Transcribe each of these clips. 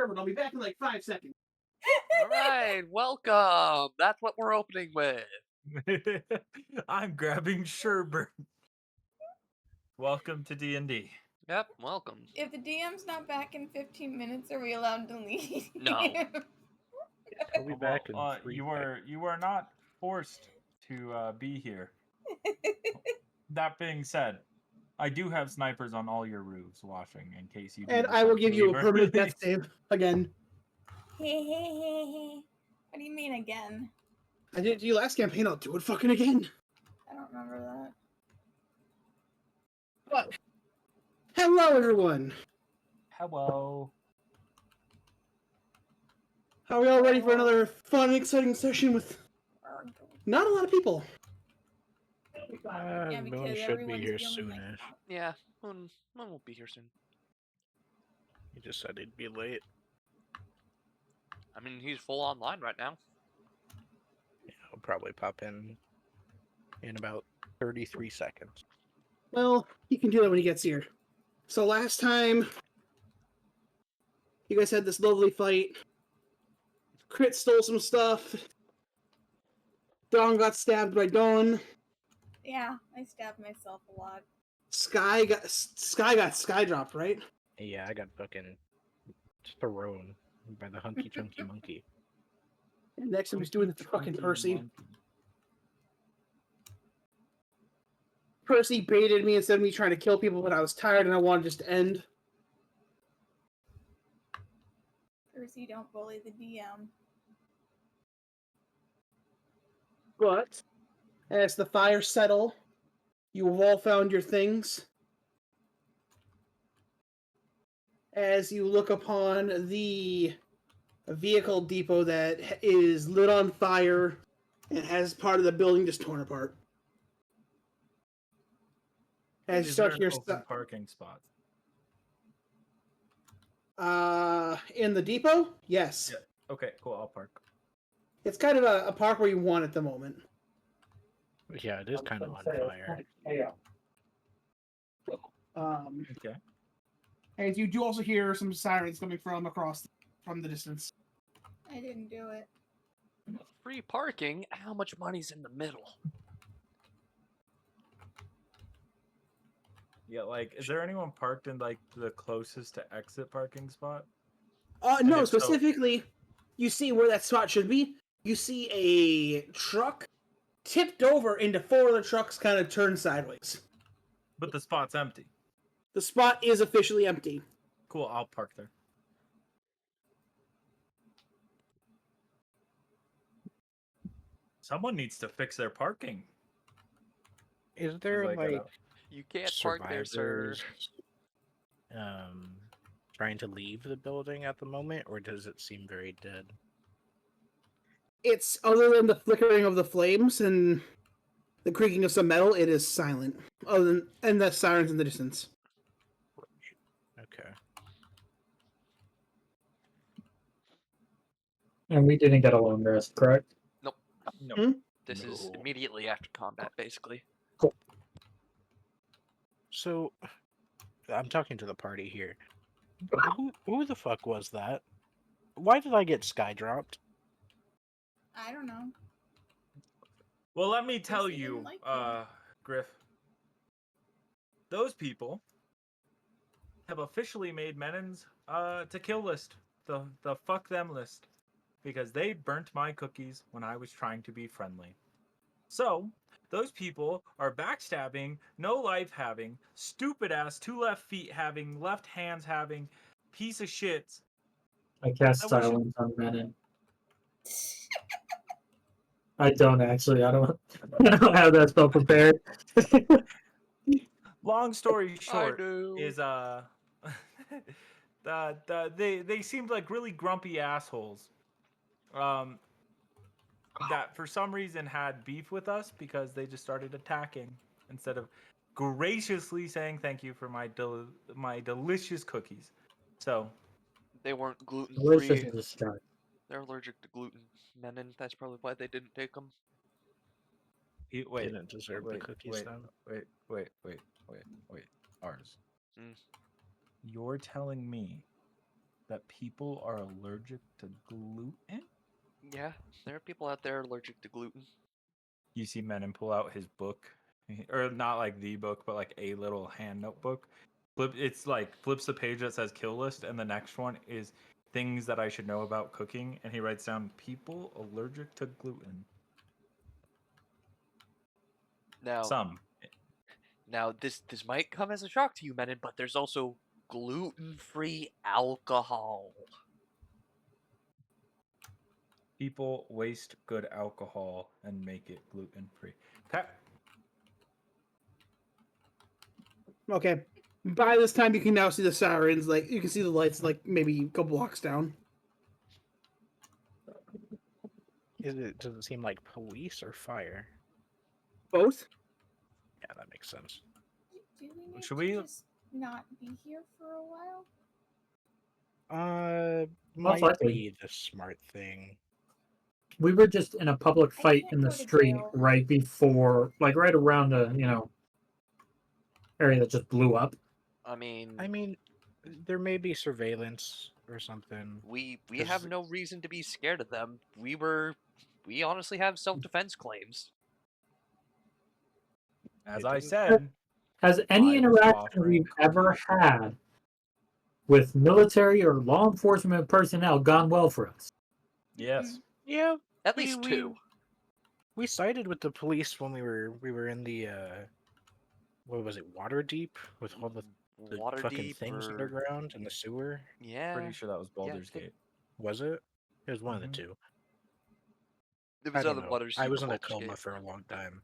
server, and I'll be back in like 5 seconds. All right, welcome. That's what we're opening with. I'm grabbing sherbet. Welcome to D&D. Yep, welcome. If the DM's not back in 15 minutes, are we allowed to leave? No. We'll be back in 3 you are not forced to be here. That being said, I do have snipers on all your roofs watching in case you. And I will give you a permanent death save again. What do you mean again? I did it to you last campaign. I'll do it fucking again. I don't remember that. But hello, everyone. Hello. Are we all ready for another fun and exciting session with not a lot of people? Yeah, Moon because should be everyone's here feeling like- soonish. Yeah, Moon will be here soon. He just said he'd be late. I mean, he's full online right now. Yeah, he'll probably pop in about 33 seconds. Well, he can do that when he gets here. So last time, you guys had this lovely fight. Crit stole some stuff. Dawn got stabbed by Dawn. Yeah, I stabbed myself a lot. Sky got sky dropped, right? Yeah, I got fucking thrown by the hunky chunky monkey. And next time he's doing it to fucking Percy. Percy baited me instead of me trying to kill people, but I was tired and I wanted just to end. Percy, don't bully the DM. But as the fires settle, you have all found your things. As you look upon the vehicle depot that is lit on fire and has part of the building just torn apart. As you Is there start an your open parking spot? in the depot? Yes. Yeah. Okay, cool. I'll park. It's kind of a park where you want at the moment. Yeah, it is kind of on fire. Okay. And you do also hear some sirens coming from the distance. I didn't do it. Free parking? How much money's in the middle? Yeah, like, is there anyone parked in like the closest to exit parking spot? No, if so- specifically, you see where that spot should be. You see a truck tipped over into 4 other trucks kind of turned sideways. But the spot's empty. The spot is officially empty. Cool, I'll park there. Someone needs to fix their parking. Is there As I get like out. You can't park there, sir. survivors trying to leave the building at the moment, or does it seem very dead? It's, other than the flickering of the flames and the creaking of some metal, it is silent. And the sirens in the distance. Okay. And we didn't get a long rest, correct? Nope. No. This is No. immediately after combat, basically. So, I'm talking to the party here. Who the fuck was that? Why did I get sky dropped? I don't know. Well, let me tell Percy you, didn't like you. Griff. Those people have officially made Menon's to kill list. The fuck them list. Because they burnt my cookies when I was trying to be friendly. So, those people are backstabbing, no life having, stupid ass, 2 left feet having, left hands having, piece of shits. I cast I wish it- silence on Menon. I don't actually. I don't have that spell prepared. Long story short do. is they seemed like really grumpy assholes. That for some reason had beef with us because they just started attacking instead of graciously saying thank you for my delicious cookies. So They weren't gluten Delicious free. is a start. They're allergic to gluten. Menon, that's probably why they didn't take them. wait, Didn't deserve the cookies wait, then. wait. Ours. Mm. You're telling me that people are allergic to gluten. Yeah, there are people out there allergic to gluten. You see Menon pull out his book, or not like the book, but like a little hand notebook. It's like flips the page that says kill list, and the next one is things that I should know about cooking, and he writes down people allergic to gluten. Now, Some. this might come as a shock to you, Menon, but there's also gluten-free alcohol. People waste good alcohol and make it gluten free. Okay. By this time, you can now see the sirens. Like you can see the lights, like maybe a couple blocks down. Does it seem like police or fire? Both. Yeah, that makes sense. Do we need Should to we- just not be here for a while? Most Might likely. be the smart thing. We were just in a public I fight can't in the go to street jail. right before, like right around the, area that just blew up. I mean, I mean, there may be surveillance or something. we 'cause- have no reason to be scared of them. We honestly have self-defense claims. As It I doesn't- said, Has any I was interaction offering we've ever cookies. had with military or law enforcement personnel gone well for us? Yes. Yeah, At we- least we- two. we sided with the police when we were in the what was it, Waterdeep, with all the fucking Waterdeep things or underground in the sewer. yeah, Pretty sure that was Baldur's think- Gate. Was it? It was one of Mhm. the two. it I was don't either know. Waterdeep I or was in a Baldur's coma Gate. for a long time.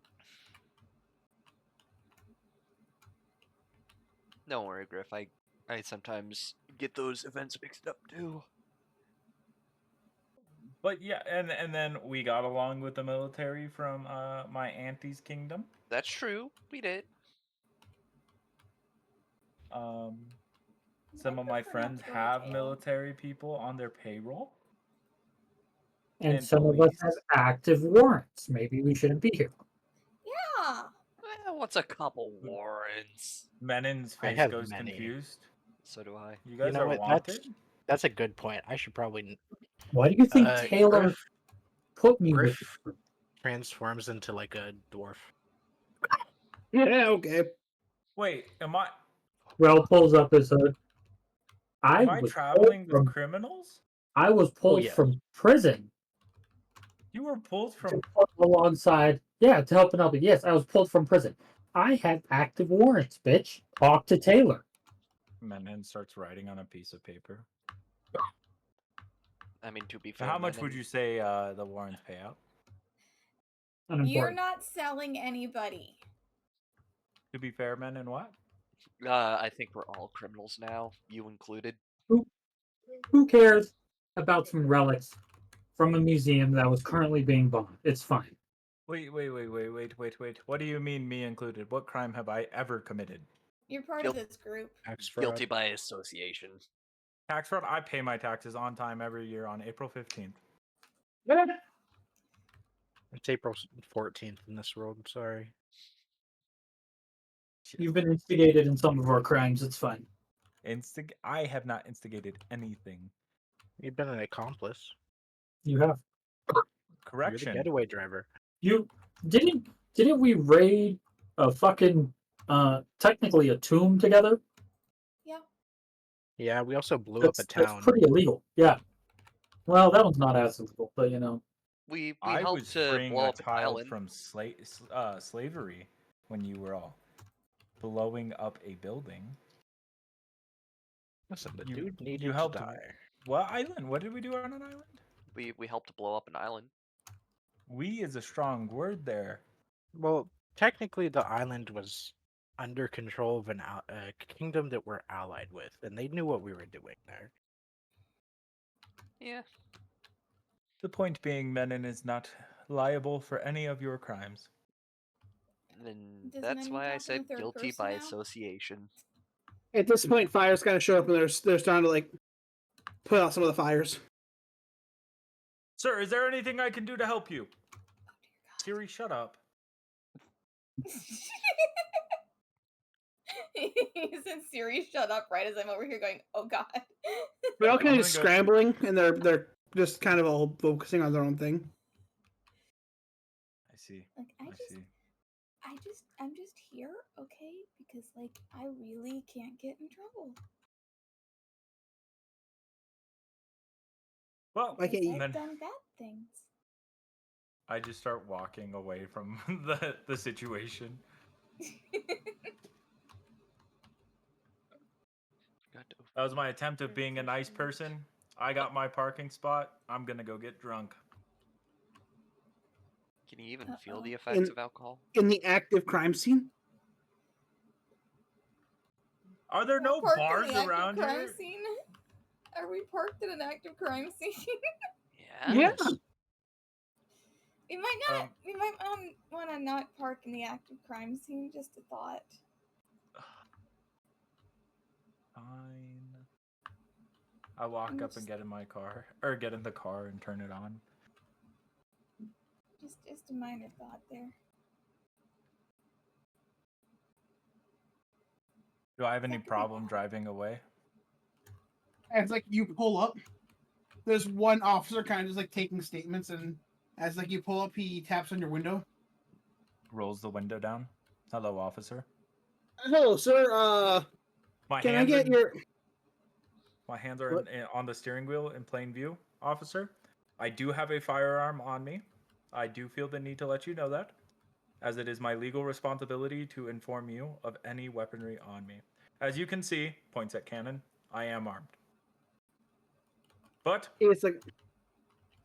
Don't worry, Griff. I sometimes get those events mixed up too. But yeah, and then we got along with the military from my auntie's kingdom. That's true. We did. Some of I my prefer not friends to go to have jail. military people on their payroll. And And some of us have police. active warrants. Maybe we shouldn't be here. Yeah. What's a couple warrants? Menin's I face have goes many. confused. So do I. You guys know are what? wanted? That's a good point. I should probably. Why do you think Taylor Griff, put me with Griff transforms into like a dwarf. Yeah. Okay. Wait, am I Rel pulls up his hood. am I traveling with criminals? I was pulled yeah. from prison You were pulled to from. help alongside. Yeah, to help and help. Yes, I was pulled from prison. I had active warrants, bitch. Talk to Taylor. Menin starts writing on a piece of paper. I mean, to be So fair, how much Menon, would you say the warrants pay out? You're Unimportant. not selling anybody. To be fair, Menin, what? I think we're all criminals now, you included. Who cares about some relics from a museum that was currently being bombed? It's fine. Wait. What do you mean, me included? What crime have I ever committed? You're part Guilt- of this group. Tax fraud. Guilty by association. Tax fraud? I pay my taxes on time every year on April 15th. It's April 14th in this world. I'm sorry. You've been instigated in some of our crimes. It's fine. I have not instigated anything. You've been an accomplice. You have. You're the Correction. getaway driver. You didn't we raid a fucking technically a tomb together? Yeah. Yeah, we also blew up a That's town. pretty illegal. Yeah. Well, that one's not as illegal, but We I helped was to freeing blow a up an child island. from slavery when you were all blowing up a building. Listen, the You- dude needed you helped to die. What island? What did we do on an island? We helped to blow up an island. We is a strong word there. Well, technically, the island was under control of a kingdom that we're allied with, and they knew what we were doing there. Yeah. The point being, Menin is not liable for any of your crimes. And Does that's Menon why I talk in said the third guilty person by now? association. At this point, fires kind of show up, and they're starting to like put out some of the fires. Sir, is there anything I can do to help you? Siri, shut up. Since Siri shut up right as I'm over here going, oh god. They're all kind I'm of gonna go- scrambling, and they're just kind of all focusing on their own thing. I see. Like I'm just here, okay? Because like I really can't get in trouble. Well, Why can't you? I've then done bad things. I just start walking away from the situation. That was my attempt of being a nice person. I got my parking spot. I'm gonna go get drunk. Can you even feel Uh-oh. the effects of alcohol? In the active crime scene. Are there We're no parked in bars the active around crime here? scene. Are we parked in an active crime scene? Yeah. Yes. We might not. We might want to not park in the active crime scene. Just a thought. Fine. I walk up and get in my car, or get in the car and turn it on. Just a minor thought there. Do I have any That could be problem bad. driving away? As like you pull up, there's one officer kind of just like taking statements, and as like you pull up, he taps on your window. Rolls the window down. Hello, officer. Hello, sir. My Can I hands get are, your? my hands are What? on the steering wheel in plain view, officer. I do have a firearm on me. I do feel the need to let you know that, as it is my legal responsibility to inform you of any weaponry on me. As you can see, points at cannon, I am armed. But It's like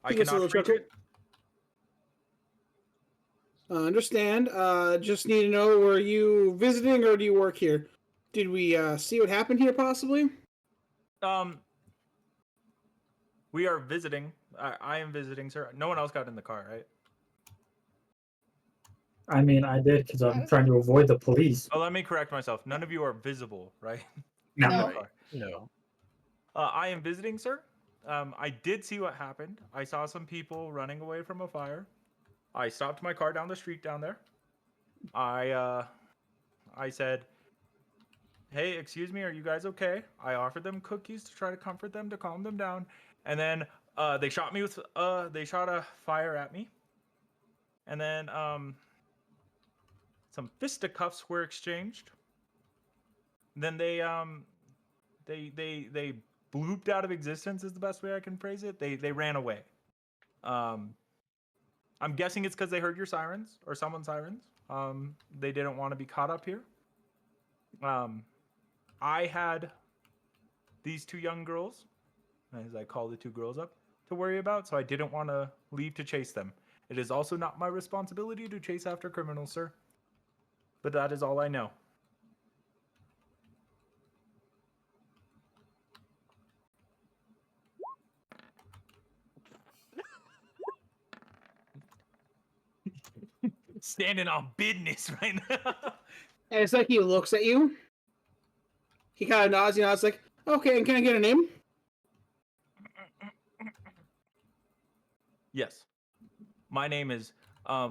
I he gets a cannot little reach chuckle. it. Understand. Just need to know, were you visiting or do you work here? Did we see what happened here, possibly? We are visiting. I am visiting, sir. No one else got in the car, right? I mean, I did because I I'm was- trying to avoid the police. Oh, let me correct myself. None of you are visible, right? No. No. In the car. No. I am visiting, sir. I did see what happened. I saw some people running away from a fire. I stopped my car down the street down there. I said, "Hey, excuse me, are you guys okay?" I offered them cookies to try to comfort them, to calm them down, and then they shot me with they shot a fire at me, and then some fisticuffs were exchanged. Then they blooped out of existence is the best way I can phrase it. They ran away. I'm guessing it's because they heard your sirens or someone's sirens. They didn't want to be caught up here. I had these two young girls, as I call the two girls up, to worry about, so I didn't want to leave to chase them. It is also not my responsibility to chase after criminals, sir. But that is all I know. Standing on business right now. And it's like he looks at you. He kind of nods. It's like, okay, and can I get a name? Yes. My name is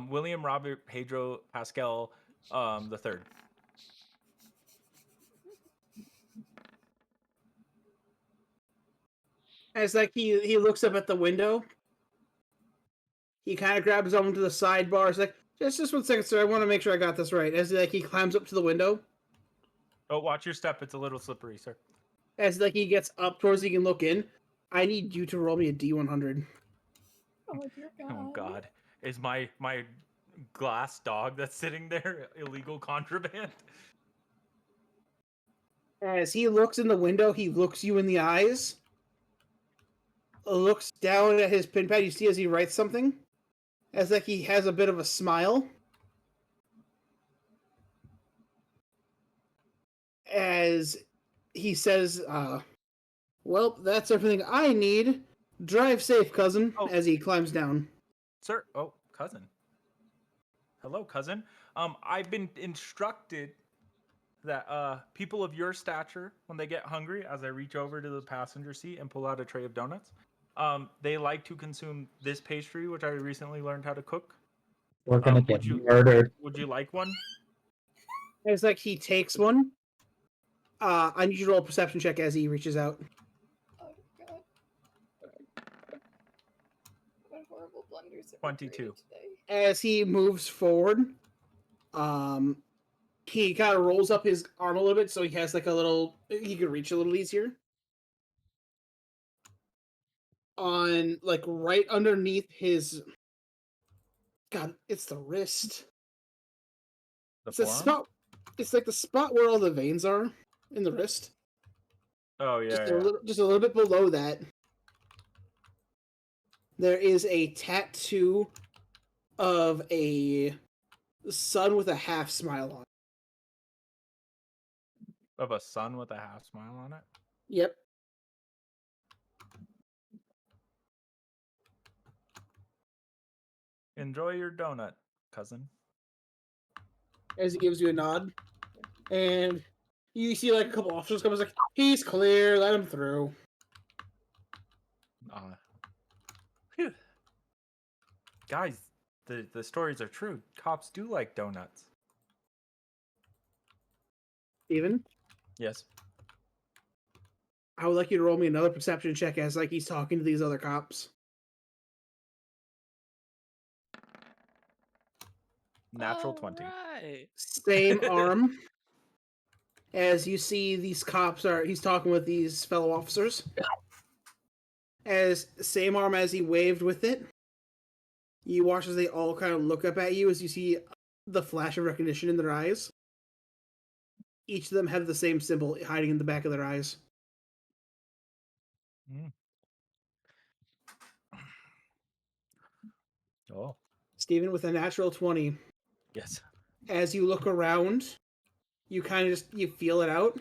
William Robert Pedro Pascal the third. And it's like he looks up at the window. He kind of grabs onto the sidebar. It's like, just 1 second, sir. I want to make sure I got this right. As like he climbs up to the window. Oh, watch your step. It's a little slippery, sir. As like he gets up towards he can look in. I need you to roll me a D100. Oh dear God. Oh God, is my glass dog that's sitting there illegal contraband? As he looks in the window, he looks you in the eyes. Looks down at his pen pad. You see as he writes something. As like he has a bit of a smile. As he says, well, that's everything I need. Drive safe, cousin, Oh. as he climbs down. Sir, oh, cousin. Hello, cousin. I've been instructed that people of your stature, when they get hungry, as I reach over to the passenger seat and pull out a tray of donuts, they like to consume this pastry, which I recently learned how to cook. We're gonna would get you- murdered. Would you like one? It's like he takes one, I need you to roll a perception check as he reaches out. Oh god. What horrible blunders have 22. we created today? As he moves forward, he kind of rolls up his arm a little bit so he has like a little, he can reach a little easier. On like right underneath his, God, it's the wrist. The It's the forearm? spot. It's like the spot where all the veins are in the wrist. Oh yeah, yeah. Just a little bit below that. There is a tattoo of a sun with a half smile on it. Of a sun with a half smile on it. Yep. Enjoy your donut, cousin. As he gives you a nod. And you see like a couple officers come and like, he's clear, let him through. Phew. Guys, the stories are true. Cops do like donuts. Steven, Yes. I would like you to roll me another perception check as like he's talking to these other cops. Natural 20. Alright. Same arm. As you see these cops he's talking with these fellow officers. As same arm as he waved with it. You watch as they all kind of look up at you as you see the flash of recognition in their eyes. Each of them have the same symbol hiding in the back of their eyes. Mm. Oh, Steven, with a natural 20, yes. as you look around, you kind of you feel it out.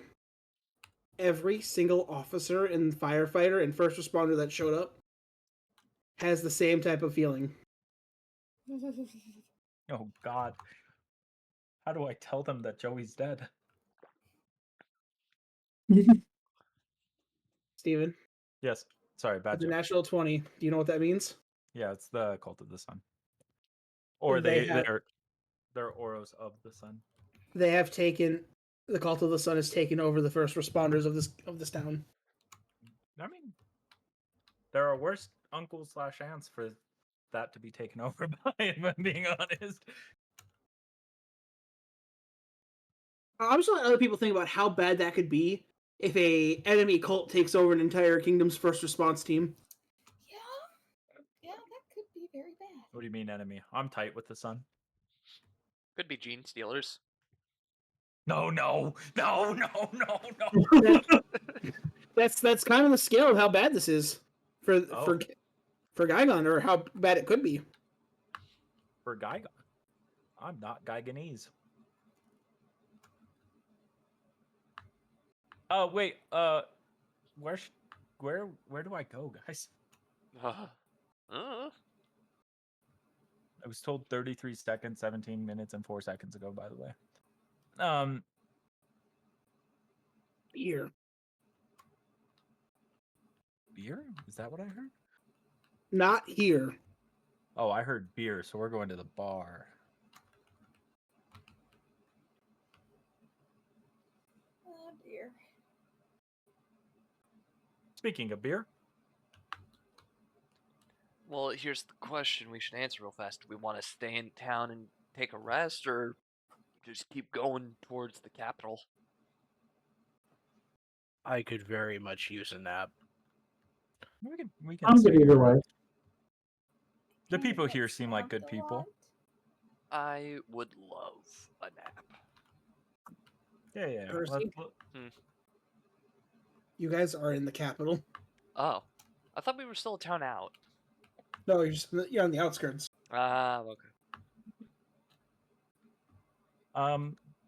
Every single officer and firefighter and first responder that showed up has the same type of feeling. Oh, God. How do I tell them that Joey's dead? Steven, Yes. Sorry, bad with a joke. natural 20, do you know what that means? Yeah, it's the Cult of the Sun. Or They have- they're Oros of the Sun. They have taken, the Cult of the Sun has taken over the first responders of this town. I mean, there are worse uncles / aunts for that to be taken over by, if I'm being honest. I'm just letting other people think about how bad that could be if a enemy cult takes over an entire kingdom's first response team. Yeah, that could be very bad. What do you mean, enemy? I'm tight with the Sun. Could be gene stealers. No. That's kind of the scale of how bad this is for Oh. for Gaigon, or how bad it could be. For Gaigon. I'm not Gaigonese. Wait, where do I go, guys? Uh, I was told 33 seconds, 17 minutes, and 4 seconds ago, by the way. Here. Beer? Is that what I heard? Not here. Oh, I heard beer, so we're going to the bar. Oh dear. Speaking of beer, well, here's the question we should answer real fast. Do we want to stay in town and take a rest, or just keep going towards the capital? I could very much use a nap. we can I'm see. good either way. The Can we people get here seem like good snapped a people. lot? I would love a nap. Yeah. Percy? Hmm. You guys are in the capital. Oh, I thought we were still a town out. No, you're on the outskirts. Ah, okay.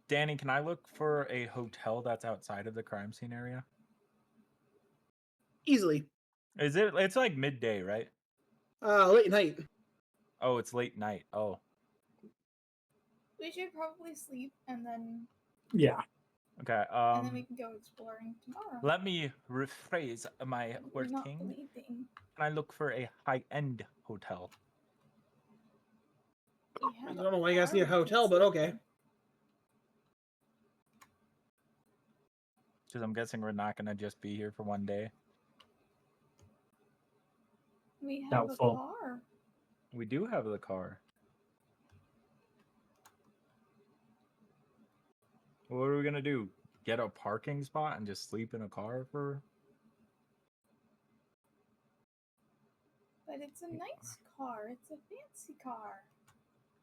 Danny, can I look for a hotel that's outside of the crime scene area? Easily. Is it? It's like midday, right? Late night. Oh, it's late night. Oh, We should probably sleep and then Yeah. okay. we can go exploring tomorrow. Let me rephrase my We're not wording. leaving. Can I look for a high-end hotel? We I have don't know why you guys bar need a we can hotel, but sleep okay. in. Because I'm guessing we're not gonna just be here for one day. We have Doubtful. a car. We do have the car. What are we gonna do? Get a parking spot and just sleep in a car for? But it's a nice car. It's a fancy car.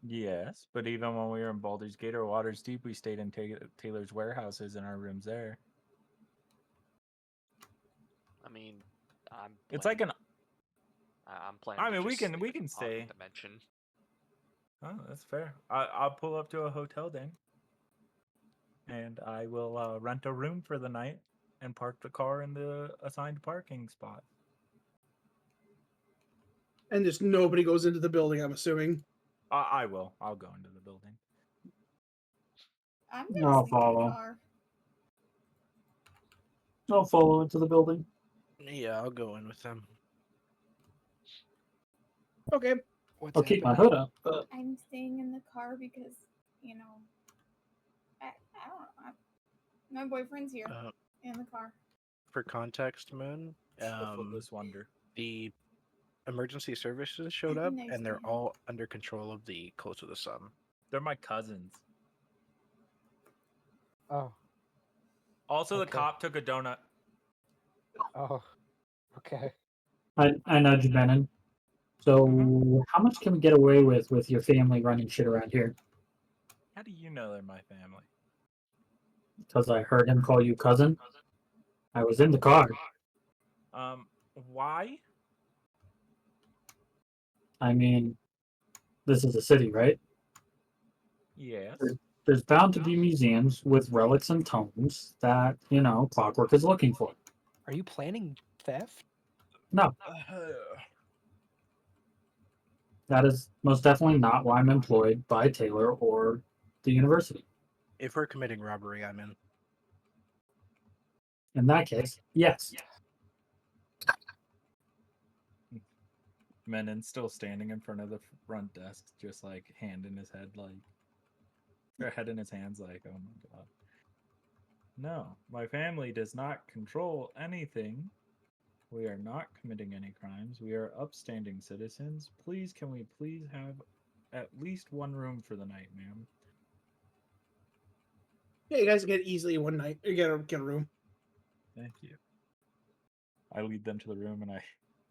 Yes, but even when we were in Baldur's Gate or Water's Deep, we stayed in Taylor's warehouses in our rooms there. I mean, I'm. It's like planning- an. I'm planning. I to mean, we just can sleep we in can the pocket stay. dimension. Oh, that's fair. I'll pull up to a hotel then, and I will rent a room for the night and park the car in the assigned parking spot. And just nobody goes into the building, I'm assuming. I will. I'll go into the building. I'm I'll gonna sleep in follow. the car. I'll follow into the building. Yeah, I'll go in with them. Okay. What's I'll keep my happening? hood up. But I'm staying in the car because, you know, I don't know. My boyfriend's here in the car. For context, Moon, The Footless Wonder. the emergency services showed Have a up, nice and they're day. all under control of the Cult of the Sun. They're my cousins. Oh, Also, the Okay. cop took a donut. oh, okay. I nudge Benin. So, how much can we get away with your family running shit around here? How do you know they're my family? Because I heard him call you cousin. I was in the car. Why? I mean, this is a city, right? Yes. There's bound to be museums with relics and tomes that, Clockwork is looking for. Are you planning theft? No, that is most definitely not why I'm employed by Taylor or the university. If we're committing robbery, I'm in. In that case, yes. Menon's still standing in front of the front desk, just like hand in his head, like, or head in his hands, like, oh my god. No, my family does not control anything. We are not committing any crimes. We are upstanding citizens. Please, can we please have at least one room for the night, ma'am? Yeah, you guys get easily one night. You get a room. Thank you. I lead them to the room and I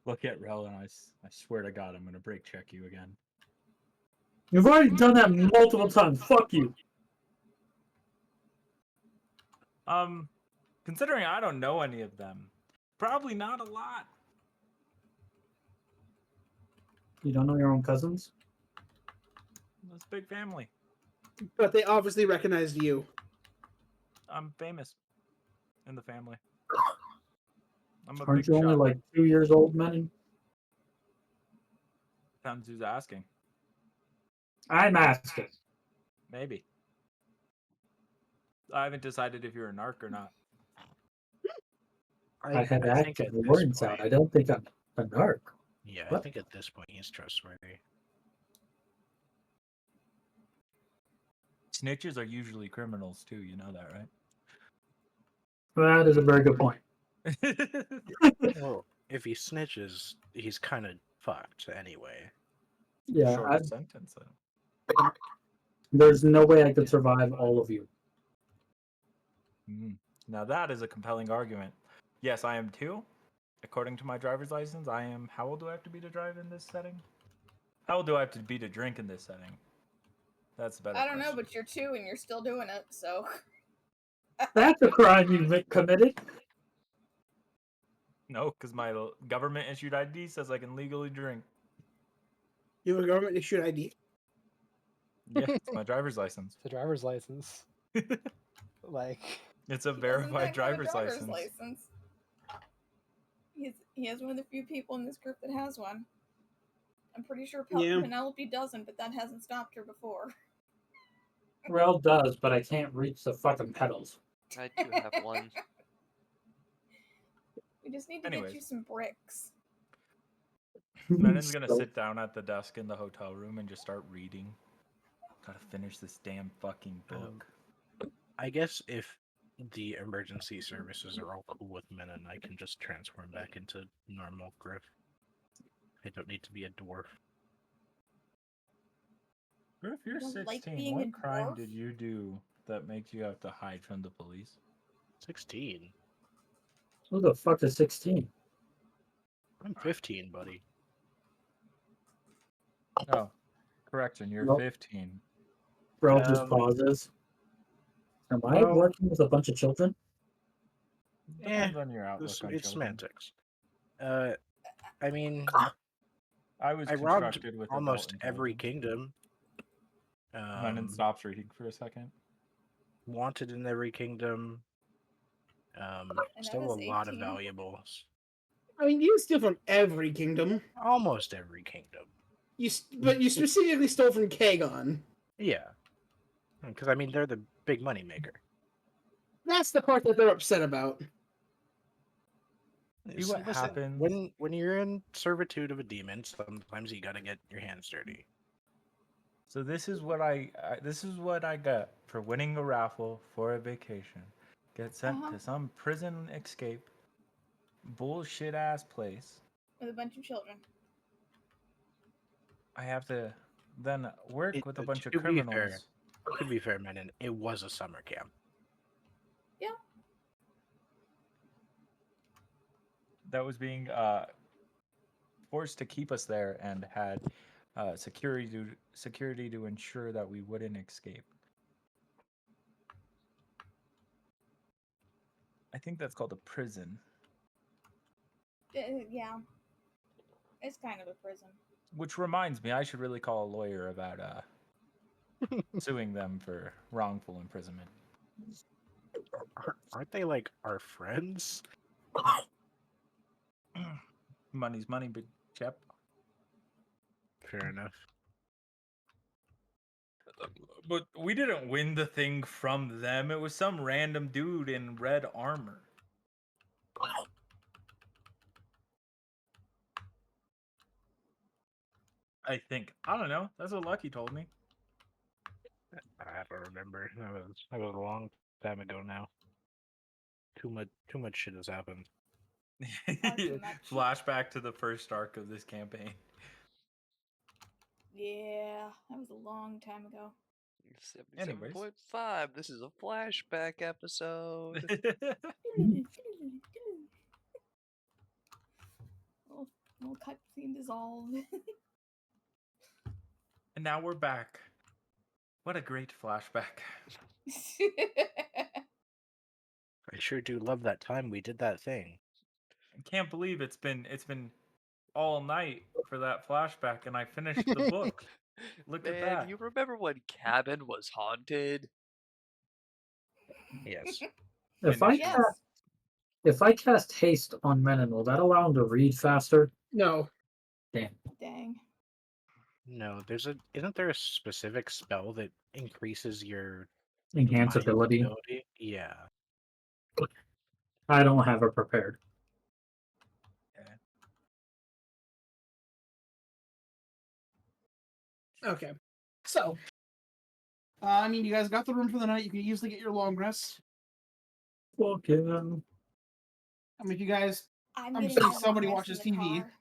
look at Rel and I swear to God, I'm going to break check you again. You've already done that multiple times. Fuck you. Considering I don't know any of them, probably not a lot. You don't know your own cousins? It's a big family. But they obviously recognized you. I'm famous in the family. I'm a Aren't big you only shot. like 2 years old, man? Depends who's asking. I'm asking. Maybe. I haven't decided if you're a narc or not. I had I think acted at the this warning sound. point, I don't think I'm a narc. yeah, I What? think at this point he's trustworthy. Snitches are usually criminals too, you know that, right? That is a very good point. Well, if he snitches, he's kind of fucked anyway. Yeah, Shorter sentence though. there's no way I could survive all of you. Now that is a compelling argument. Yes, I am too. According to my driver's license, I am. How old do I have to be to drive in this setting? How old do I have to be to drink in this setting? That's the better I don't know, question. but you're 2 and you're still doing it, so. That's a crime you've committed. No, because my government issued ID says I can legally drink. You have a government issued ID. Yeah, it's my driver's license. It's a driver's license. Like, It's a He does, in verified fact, have a driver's license. He has one of the few people in this group that has one. I'm pretty sure Yeah. Penelope doesn't, but that hasn't stopped her before. Rel does, but I can't reach the fucking pedals. I do have one. We just need to Anyways. get you some bricks. Menon's gonna So- sit down at the desk in the hotel room and just start reading. Gotta finish this damn fucking book. I guess if the emergency services are all cool with men, and I can just transform back into normal Griff. I don't need to be a dwarf. Griff, you're You don't like 16. being a What crime dwarf? did you do that makes you have to hide from the police? 16. Who the fuck is 16? I'm 15, buddy. Oh, correction, you're Nope. 15. Bro just Um, pauses. Am I well- working with a bunch of children? Depends on your outlook It's, on it's children. semantics. I mean, I was I robbed constructed with almost adult every intelligence. kingdom. Lennon stops reading for a second. Wanted in every kingdom. And that Still was a lot of 18. valuables. I mean, you steal from every kingdom. Almost every kingdom. But you specifically stole from Kagon. Yeah. Because, I mean, they're the big money maker. That's the part that they're upset about. See what happens? When you're in servitude of a demon, sometimes you gotta get your hands dirty. So this is what I got for winning a raffle for a vacation. Get sent Uh-huh. to some prison escape, bullshit ass place. With a bunch of children. I have to then work with a bunch of To be fair, criminals. To be fair, Menon, it was a summer camp. Yeah. That was being forced to keep us there and had security to ensure that we wouldn't escape. I think that's called a prison, Yeah. It's kind of a prison. which reminds me, I should really call a lawyer about suing them for wrongful imprisonment. Aren't they like our friends? Money's money, big chap. Fair enough. But we didn't win the thing from them. It was some random dude in red armor. I think. I don't know. That's what Lucky told me. I don't remember. That was a long time ago now. Too much shit has happened. too much. Flashback to the first arc of this campaign. Yeah. That was a long time ago. 77.5. This is a flashback episode. Little cutscene dissolved. And now we're back. What a great flashback. I sure do love that time we did that thing. I can't believe it's been all night for that flashback and I finished the book. Look at Man, that. you remember when Cabin was haunted? Yes. Yes. If I cast haste on Menon, will that allow him to read faster? No. Damn. Dang. No, isn't there a specific spell that increases your Enhance mind ability. Yeah. I don't have it prepared. Okay. So, I mean, you guys got the room for the night. You can easily get your long rest. Fuck yeah. I mean, if you guys, I'm I'm getting assuming my somebody long rest watches in the TV. car.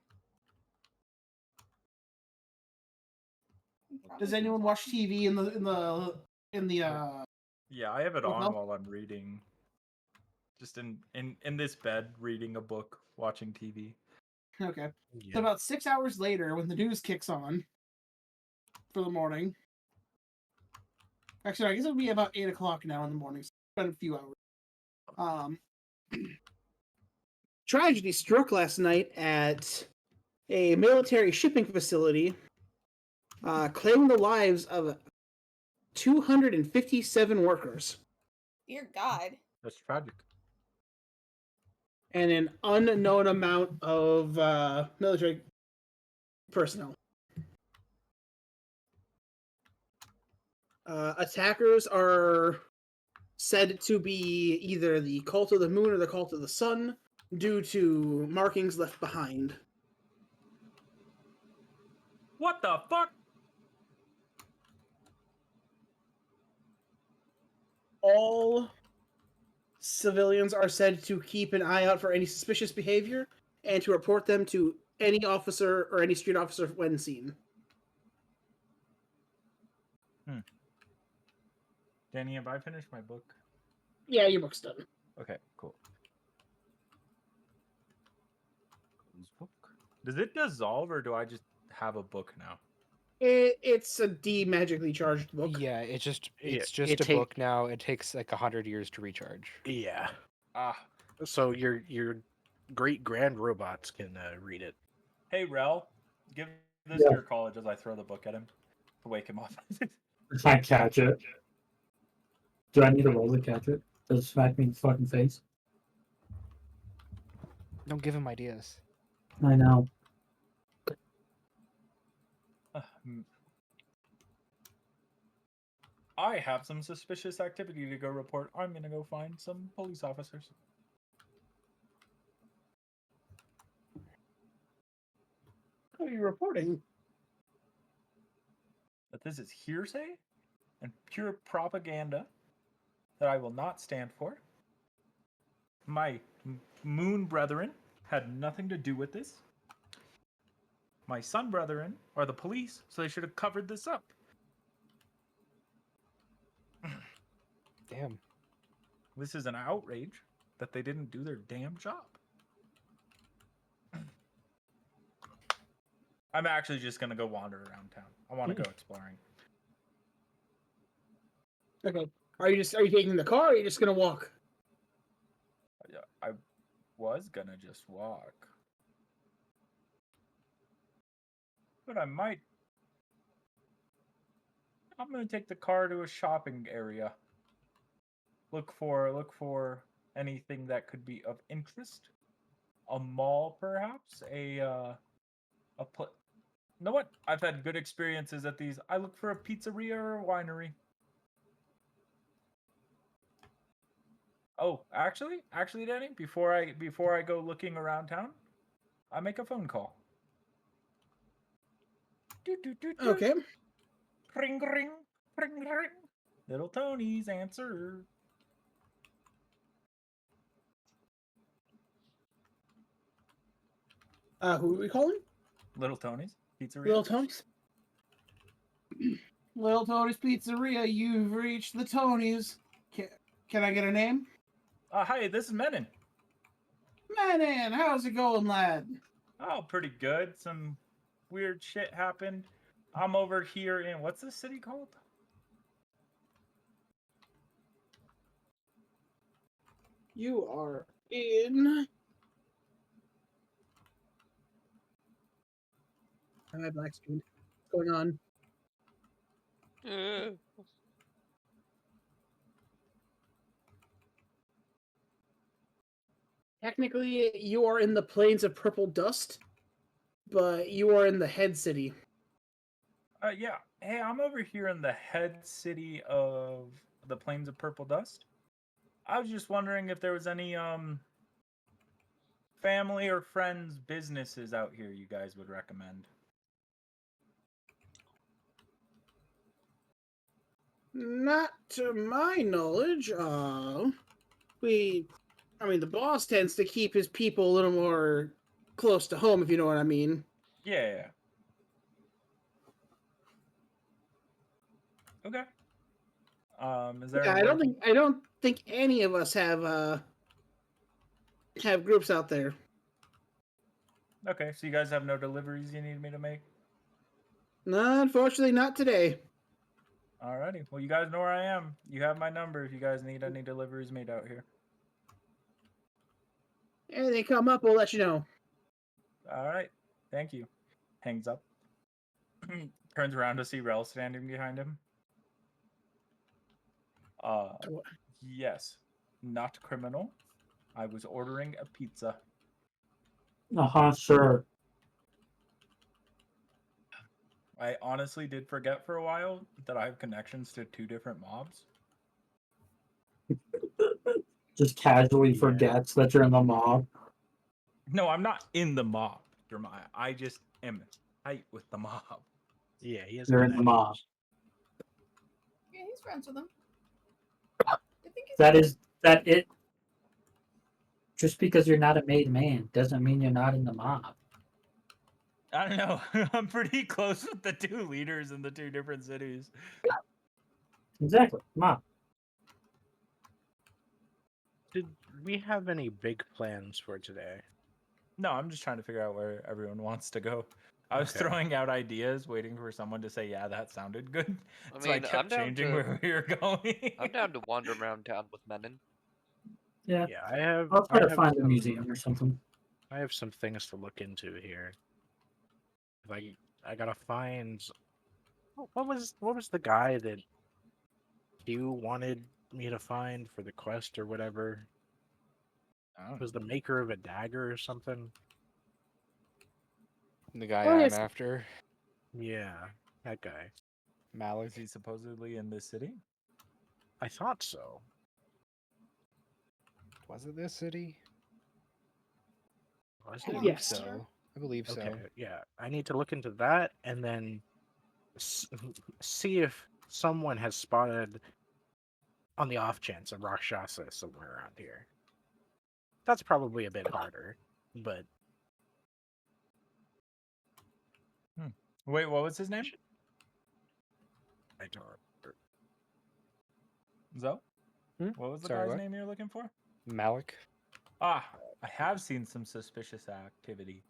Does anyone watch TV in the Yeah, I have it Oh, on well. while I'm reading. Just in this bed, reading a book, watching TV. Okay. Yeah. So about 6 hours later, when the news kicks on for the morning. Actually, I guess it'll be about 8 o'clock now in the morning. So it's been a few hours. Tragedy struck last night at a military shipping facility, claiming the lives of 257 workers Dear God. That's tragic. and an unknown amount of military personnel. Attackers are said to be either the Cult of the Moon or the Cult of the Sun, due to markings left behind. What the fuck? All civilians are said to keep an eye out for any suspicious behavior and to report them to any officer or any street officer when seen. Danny, have I finished my book? Yeah, your book's done. Okay, cool. Close book. Does it dissolve, or do I just have a book now? It's a magically charged book. Yeah, it's Yeah, just it a take- book now. It takes like 100 years to recharge. Yeah. Ah, So your great grand robots can read it. hey, Rel, give this Yeah. to your college as I throw the book at him to wake him up. I catch it. Do I need to roll to catch it? Does it smack me in the fucking face? Don't give him ideas. I know. I have some suspicious activity to go report. I'm gonna go find some police officers. What are you reporting? That this is hearsay and pure propaganda that I will not stand for. My moon brethren had nothing to do with this. My sun brethren are the police, so they should have covered this up. Damn. This is an outrage that they didn't do their damn job. I'm actually just gonna go wander around town. I want to go exploring. Okay. Are you taking the car or are you just gonna walk? I was gonna just walk. But I'm gonna take the car to a shopping area. Look for anything that could be of interest. A mall, perhaps. You know what? I've had good experiences at these. I look for a pizzeria or a winery. Oh, actually, Danny, before I go looking around town, I make a phone call. Okay. Ring, ring, ring, ring. Little Tony's answer. Who are we calling? Little Tony's Pizzeria. Little Tony's. Little Tony's Pizzeria. You've reached the Tony's. Can I get a name? Hi, this is Menon. Manon, how's it going, lad? Oh, pretty good. Some weird shit happened. I'm over here in what's this city called? You are in. Hi, black screen. What's going on? Technically, you are in the plains of purple dust, but you are in the head city. Yeah. Hey, I'm over here in the head city of the Plains of Purple Dust. I was just wondering if there was any family or friends businesses out here you guys would recommend. Not to my knowledge. The boss tends to keep his people a little more close to home, if you know what I mean. Yeah. Okay. Is there? Yeah, I don't think any of us have groups out there. Okay, so you guys have no deliveries you need me to make? No, unfortunately, not today. Alrighty. Well, you guys know where I am. You have my number if you guys need any deliveries made out here. Anything come up, we'll let you know. Alright. Thank you. Hangs up. Turns around to see Rel standing behind him. Yes. Not criminal. I was ordering a pizza. Sure. I honestly did forget for a while that I have connections to 2 different mobs. Just casually forgets that you're in the mob. No, I'm not in the mob, Jeremiah. I just am tight with the mob. Yeah, he has. You're in the mob. Yeah, he's friends with them. I think he's That Just because you're not a made man doesn't mean you're not in the mob. I don't know. I'm pretty close with the two leaders in the two different cities. Exactly, mob. Did we have any big plans for today? No, I'm just trying to figure out where everyone wants to go. I was Okay. throwing out ideas, waiting for someone to say, "Yeah, that sounded good." I So I mean, I'm kept down changing to where we were going. I'm down to wander around town with Menon. Yeah, Yeah, I have. I'll try I to have find a some- museum or something. I have some things to look into here. Like, I gotta find. What was the guy that Hugh wanted me to find for the quest or whatever? I It don't was the know. maker of a dagger or something. The guy Oh, I'm yes. after, Yeah, that guy. Malik. Is he supposedly in this city? I thought so. Was it this city? Was I it? believe Yes. so. I believe Okay, so. yeah. I need to look into that and then see if someone has spotted, on the off chance, a Rakshasa somewhere around here. That's probably a bit harder, but Wait, what was his name? I don't remember. Zoe? Hmm? What was the Sorry, guy's what? name you're looking for? Malik. Ah, I have seen some suspicious activity.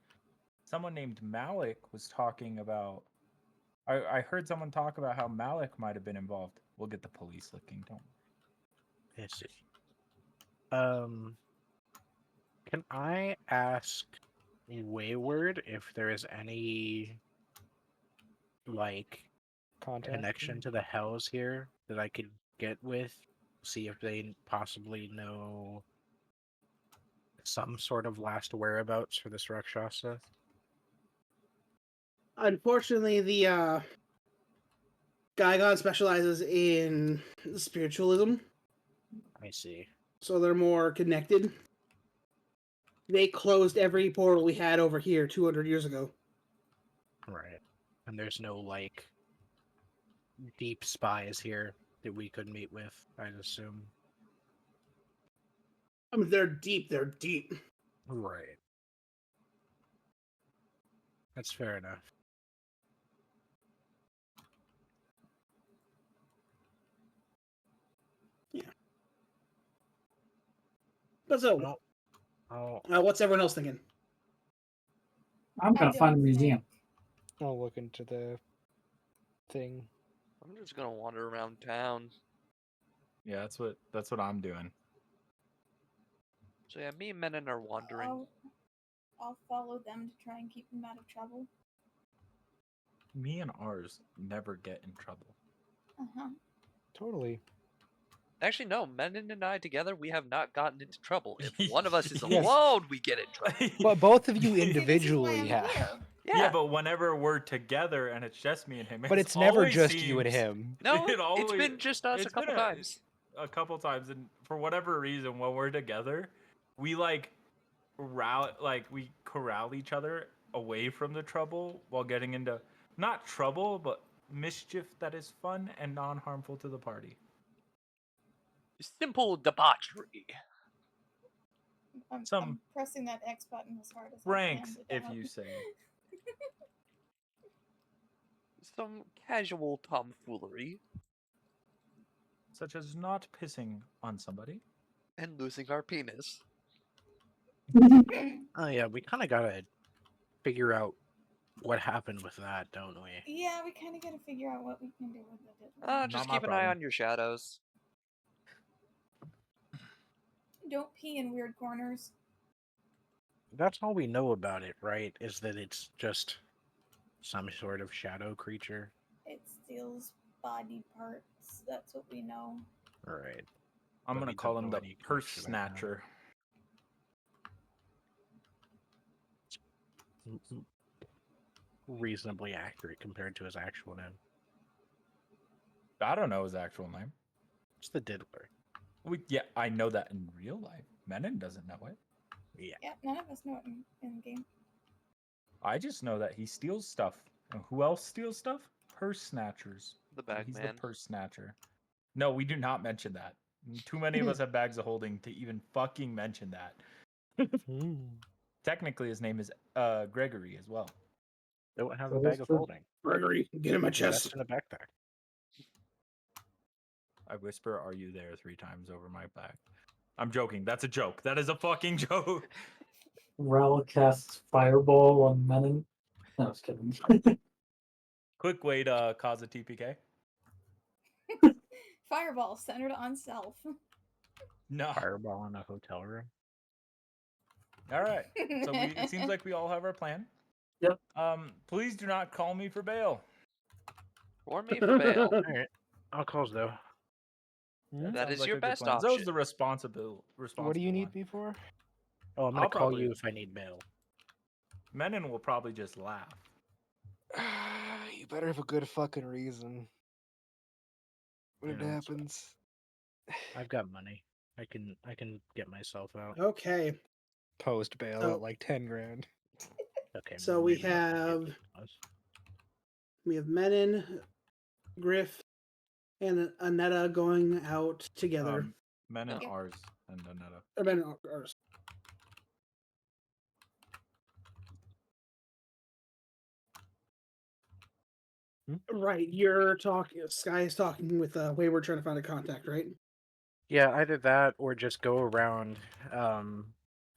Someone named Malik was talking about. I heard someone talk about how Malik might have been involved. We'll get the police looking. Don't. Let's see. Can I ask Wayward if there is any, like, Contact. connection to the hells here that I could get with? See if they possibly know some sort of last whereabouts for this Rakshasa? Unfortunately, the Gygon specializes in spiritualism, I see. so they're more connected. They closed every portal we had over here 200 years ago. Right. And there's no, like, deep spies here that we could meet with, I'd assume. I mean, they're deep. They're deep. Right. That's fair enough. But so, Well, I'll what's everyone else thinking? I'm gonna I find a don't museum. think- I'll look into the thing. I'm just gonna wander around town. Yeah, that's what I'm doing. So yeah, me and Menon are wandering. I'll follow them to try and keep them out of trouble. Me and ours never get in trouble. Uh-huh. Totally. Actually, no. Menon and I together, we have not gotten into trouble. If one of us is Yes. alone, we get in trouble. But both of you See, this is why individually I'm have. here. Yeah, but whenever we're together and it's just me and him, But it's never always just you and seems- him. No, It it's always- been just us a it's been couple times. a couple times, and for whatever reason, when we're together, we we corral each other away from the trouble while getting into not trouble, but mischief that is fun and non-harmful to the party. Simple debauchery. I'm Some pressing that X button as hard as Pranks, I can. if you say. Some casual tomfoolery Such as not pissing on somebody. and losing our penis. Oh yeah, we kind of gotta figure out what happened with that, don't we? Yeah, we kind of got to figure out what we can do with it. Just Not my keep an eye problem. on your shadows. Don't pee in weird corners. That's all we know about it, right? Is that it's just some sort of shadow creature. It steals body parts. That's what we know. Right. I'm But gonna we call don't him know the any purse connection right now. snatcher. Reasonably accurate compared to his actual name. I don't know his actual name. It's the Diddler. Yeah, I know that in real life. Menon doesn't know it. Yeah. Yeah, none of us know it in the game. I just know that he steals stuff. And who else steals stuff? Purse snatchers. The bag He's man. the purse snatcher. No, we do not mention that. Too many of us have bags of holding to even fucking mention that. Technically, his name is Gregory as well. Don't have a That bag is of true. holding. Gregory, get in my Invest chest. in a backpack. I whisper, "Are you there?" 3 times over my back. I'm joking. That's a joke. That is a fucking joke. Rel casts Fireball on Menon. No, I was kidding. Quick way to cause a TPK. Fireball centered on self. No. Fireball in a hotel room. All right. So it seems like we all have our plan. Yep. Please do not call me for bail. Or me for bail. All right. I'll close though. That That sounds is like your a good best plan. Zo's option. the responsible. What do you need one. me for? Oh, I'm gonna I'll call probably- you if I need bail. Menon will probably just laugh. You better have a good fucking reason. When it Yeah, that's fine. happens. I've got money. I can get myself out. Okay, Post bail So- at like 10 grand. Okay. So well, we maybe not have- 50 plus. we have Menon, Griff, and Anetta going out together. Menon Yeah. ours and Anetta. Or Menon, ours. Right, you're talking. Sky is talking with Wayward, trying to find a contact, right? Yeah, either that or just go around,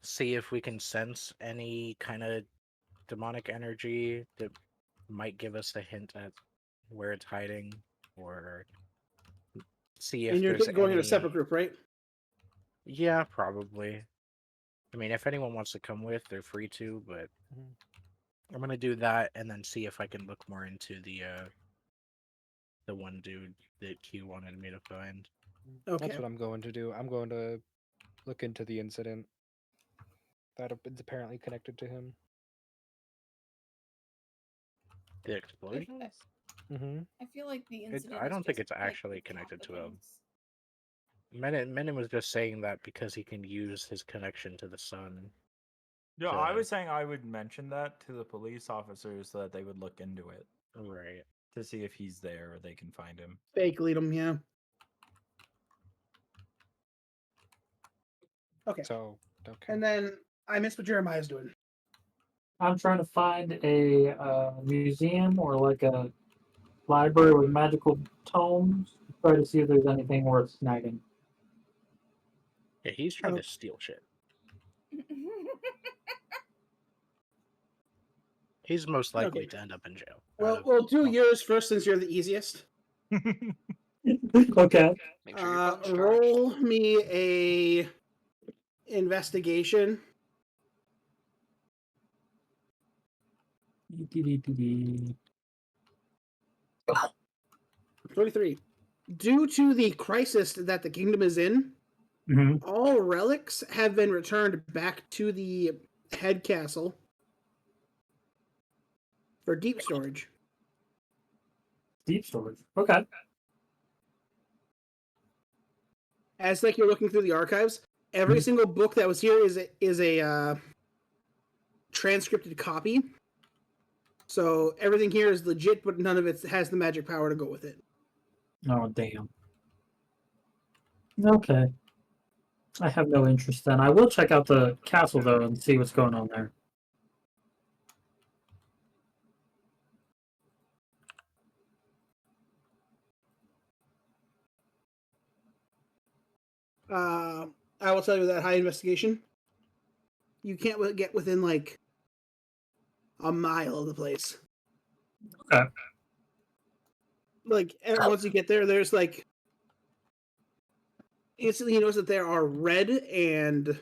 see if we can sense any kind of demonic energy that might give us a hint at where it's hiding, or see if And you're there's going in a any- separate group, right? Yeah, probably. I mean, if anyone wants to come with, they're free to, but Mhm. I'm gonna do that and then see if I can look more into the one dude that Q wanted me to find. Okay. That's what I'm going to do. I'm going to look into the incident that is apparently connected to him. The explosions? Mm-hmm. I feel like the incident. I is don't think just it's like actually the top connected of to him. things. Menon was just saying that because he can use his connection to the sun. Yeah, So- I was saying I would mention that to the police officers so that they would look into it Right. to see if he's there or they can find him. Fake lead them, yeah. Okay. So, okay. And then I missed what Jeremiah's doing. I'm trying to find a museum or like a library with magical tomes. Try to see if there's anything worth snagging. Yeah, he's trying Oh. to steal shit. He's most likely Okay. to end up in jail. Well, out of- we'll do yours first since you're the easiest. Okay. Make sure your phone's charged. Roll me a investigation. 23. Due to the crisis that the kingdom is in, Mhm. all relics have been returned back to the head castle for deep storage. Deep storage. Okay. As like you're looking through the archives, every Mhm. single book that was here is a transcripted copy. So everything here is legit, but none of it has the magic power to go with it. Oh, damn. Okay. I have no interest then. I will check out the castle, though, and see what's going on there. I will tell you that high investigation, you can't get within like a mile of the place. Okay. Like and once you get there, there's like instantly you notice that there are red and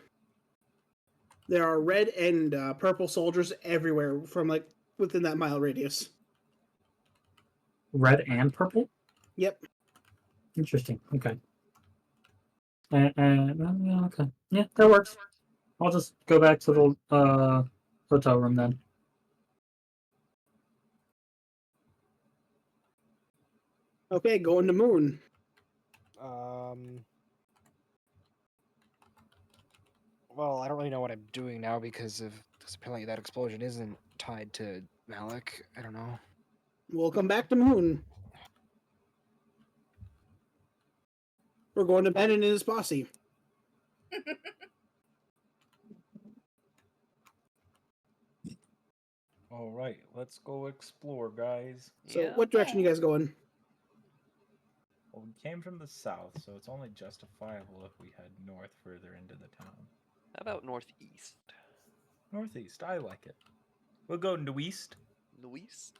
purple soldiers everywhere from like within that mile radius. Red and purple? Yep. Interesting. Okay. Okay. Yeah, that works. I'll just go back to the hotel room then. Okay, going to Moon. Well, I don't really know what I'm doing now because apparently that explosion isn't tied to Malik. I don't know. We'll come back to Moon. We're going to Ben and his posse. All right, let's go explore, guys. So, Yeah. what direction you guys going? Well, we came from the south, so it's only justifiable if we head north further into the town. How about northeast? Northeast, I like it. We'll go east. Northeast?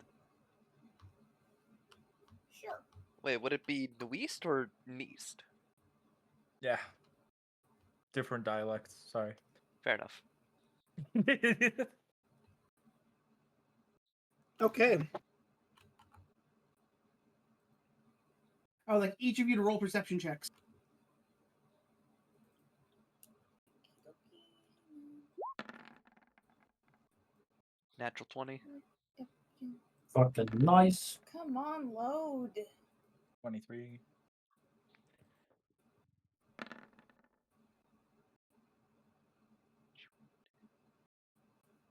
Sure. Wait, would it be northeast or neast? Yeah. Different dialects, sorry. Fair enough. Okay. I would like each of you to roll perception checks. Natural 20. Fucking nice. Come on, load. 23.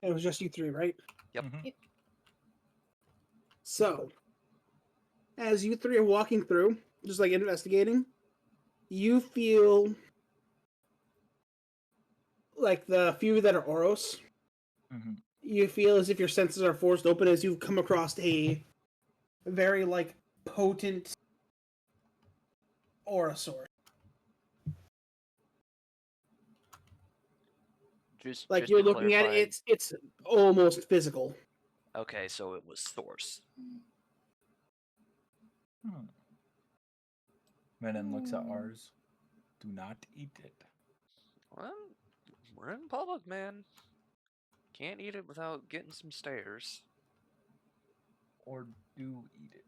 It was just you three, right? Yep. Mhm. So, as you three are walking through, just like investigating, you feel like the few that are Oros, Mhm. you feel as if your senses are forced open as you come across a very like potent aura source. Like Just you're to looking at clarify. it, it's almost physical. Okay, so it was source. Menon looks at ours. Do not eat it. Well, we're in public, man. Can't eat it without getting some stares. Or do eat it.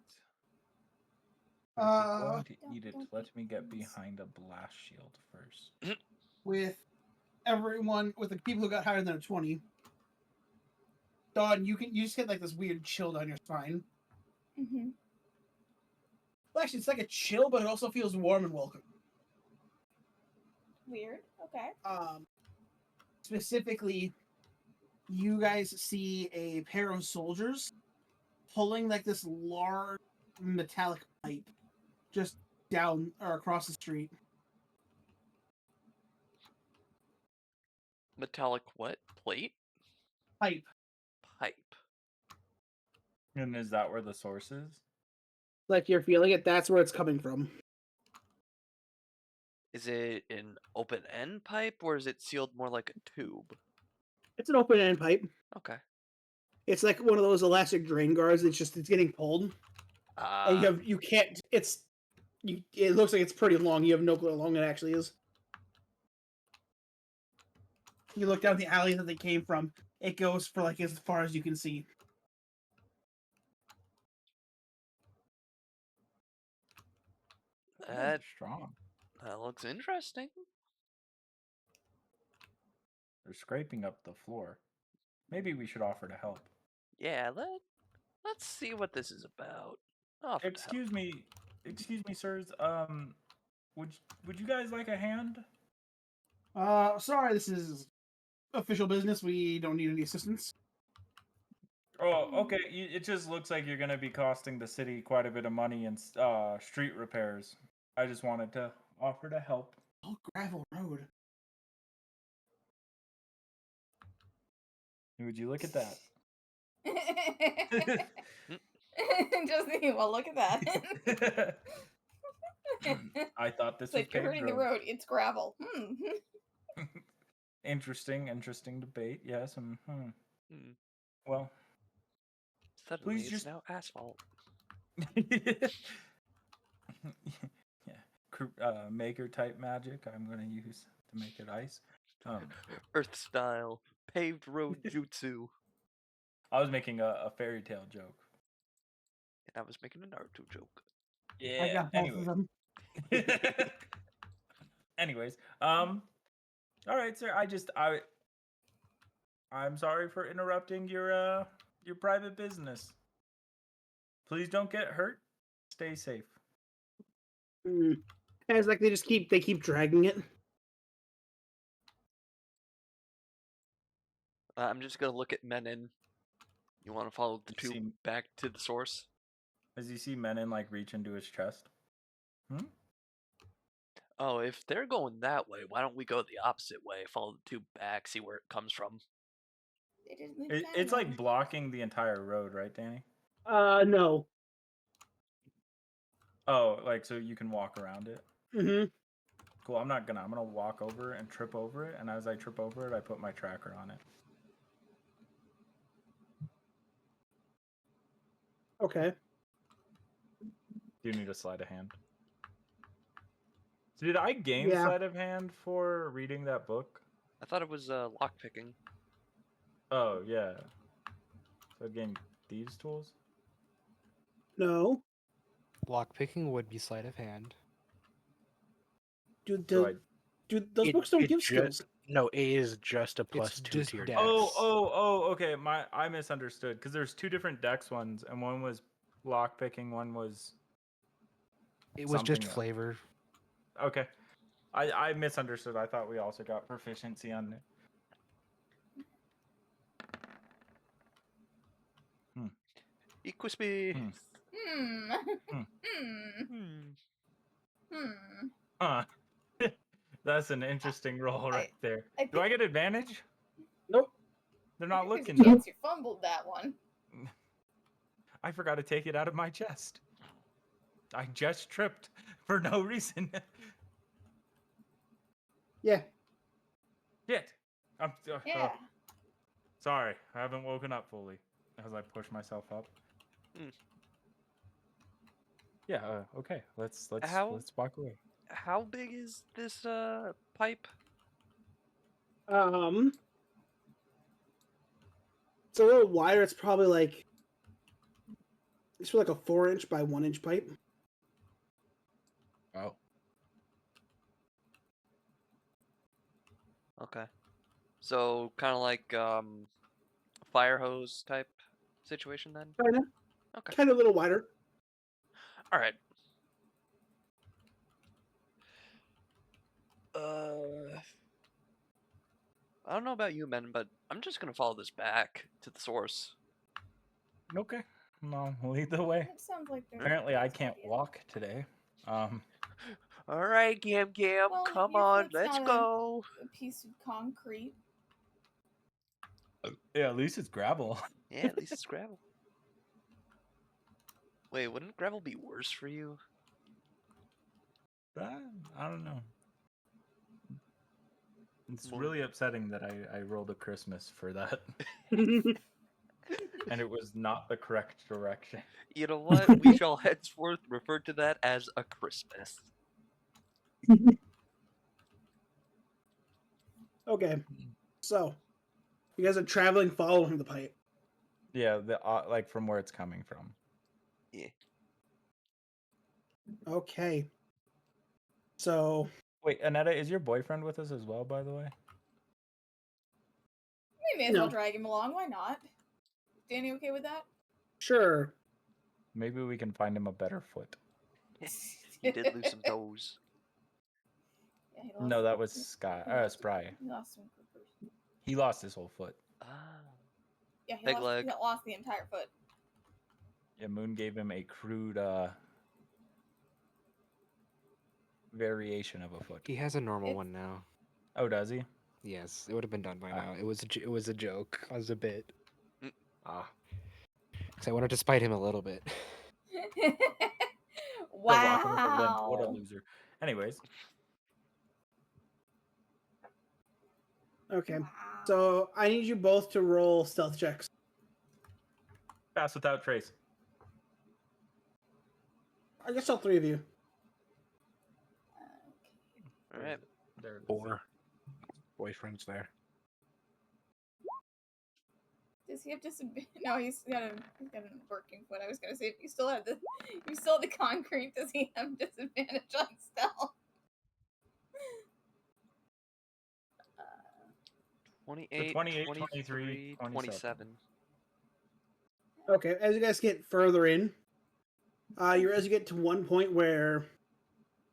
But if you're going to eat it, don't let eat me get things. behind a blast shield first. With everyone, with the people who got higher than a 20, Dawn, you just get like this weird chill down your spine. Mm-hmm. Well, actually, it's like a chill, but it also feels warm and welcome. Weird. Okay. Specifically, you guys see a pair of soldiers pulling like this large metallic pipe just down or across the street. Metallic what? Plate? Pipe. Pipe. And is that where the source is? Like you're feeling it, that's where it's coming from. Is it an open end pipe or is it sealed more like a tube? It's an open end pipe. Okay. It's like one of those elastic drain guards. It's getting pulled. And you can't. It looks like it's pretty long. You have no clue how long it actually is. You look down the alley that they came from. It goes for like as far as you can see. That Strong. looks interesting. They're scraping up the floor. Maybe we should offer to help. Yeah, let's see what this is about. Offer to help. Excuse me, sirs. Would you guys like a hand? Sorry, this is official business. We don't need any assistance. Oh, okay. It just looks like you're gonna be costing the city quite a bit of money in street repairs. I just wanted to offer to help. Oh, gravel road. Would you look at that? Just well, look at that. I thought this So was if you're paved hurting the road. road, it's gravel. Interesting debate. Yes. Hmm. Well, Suddenly please it's just now asphalt. yeah, maker type magic. I'm gonna use to make it ice. Earth style. Paved road jutsu. I was making a fairy tale joke. And I was making a Naruto joke. Yeah. I got both of them. Anyways, all right, sir. I'm sorry for interrupting your private business. Please don't get hurt. Stay safe. And it's like they keep dragging it. I'm just gonna look at Menon. You want to follow the You tube see- back to the source? As you see Menon like reach into his chest. Oh, if they're going that way, why don't we go the opposite way? Follow the tube back, see where it comes from. They didn't leave It's town, like though. blocking the entire road, right, Danny? No. Oh, like so you can walk around it. Mm-hmm. Cool. I'm gonna walk over and trip over it, and as I trip over it, I put my tracker on it. Okay. Do you need a sleight of hand? So did I gain Yeah. sleight of hand for reading that book? I thought it was lockpicking. Oh yeah. So I gained thieves' tools. No. Lockpicking would be sleight of hand. Dude, So I. those books don't give ju- skills. No, it is just a plus It's 2 just to your dex. dex. Oh. Okay. I misunderstood because there's two different dex ones, and one was lock picking, one was. It was just something else. flavor. Okay. I misunderstood. I thought we also got proficiency on it. Equus me. Hmm. Hmm. Hmm. Hmm. Hmm. Hmm. Huh. That's an interesting roll right there. I Do I think- get advantage? Nope. They're not There's a looking. chance you fumbled that one. I forgot to take it out of my chest. I just tripped for no reason. Yeah. Shit. I'm Yeah. sorry. I haven't woken up fully as I push myself up. Hmm. Yeah. Okay. Let's How- walk away. How big is this pipe? It's a little wider. It's probably like a 4-inch by 1-inch pipe. Oh. Okay. So kind of like fire hose type situation then. Kinda. Okay. Kind of a little wider. All right. I don't know about you, men, but I'm just gonna follow this back to the source. Okay. No, lead the way. That sounds like there's a Apparently, I good can't idea. walk today. All right, Gam, Well, come your on, foot's let's not go. A piece of concrete. Yeah, at least it's gravel. Yeah, at least it's gravel. Wait, wouldn't gravel be worse for you? I don't know. It's More- really upsetting that I rolled a Christmas for that, and it was not the correct direction. You know what? We shall henceforth refer to that as a Christmas. Okay. So, you guys are traveling following the pipe. Yeah, the like from where it's coming from. Yeah. Okay. So, Wait, Anetta, is your boyfriend with us as well, by the way? We may as well No. drag him along. Why not? Danny, okay with that? sure. Maybe we can find him a better foot. He did lose some toes. Yeah, he No, lost- that was Spry. He lost some clippers. He lost his whole foot. Ah. Yeah, he Peg lost, leg. he lost the entire foot. Yeah, Moon gave him a crude variation of a foot. He has a normal It's- one now. Oh, does he? Yes, it would have been done by Ah. now. It was a joke. It was a bit. Mm. Because I wanted to spite him a little bit. Still walking with a limp. What a Wow. loser. Anyways, Okay. Wow. So, I need you both to roll stealth checks. pass without trace. I guess all 3 of you. All right. There. 4 boyfriends there. Does he have No, he's got a working foot. I was gonna say if you still have the concrete, does he have disadvantage on stealth? 28, 28, 23, 23, 27. Okay. As you guys get further in, as you get to one point where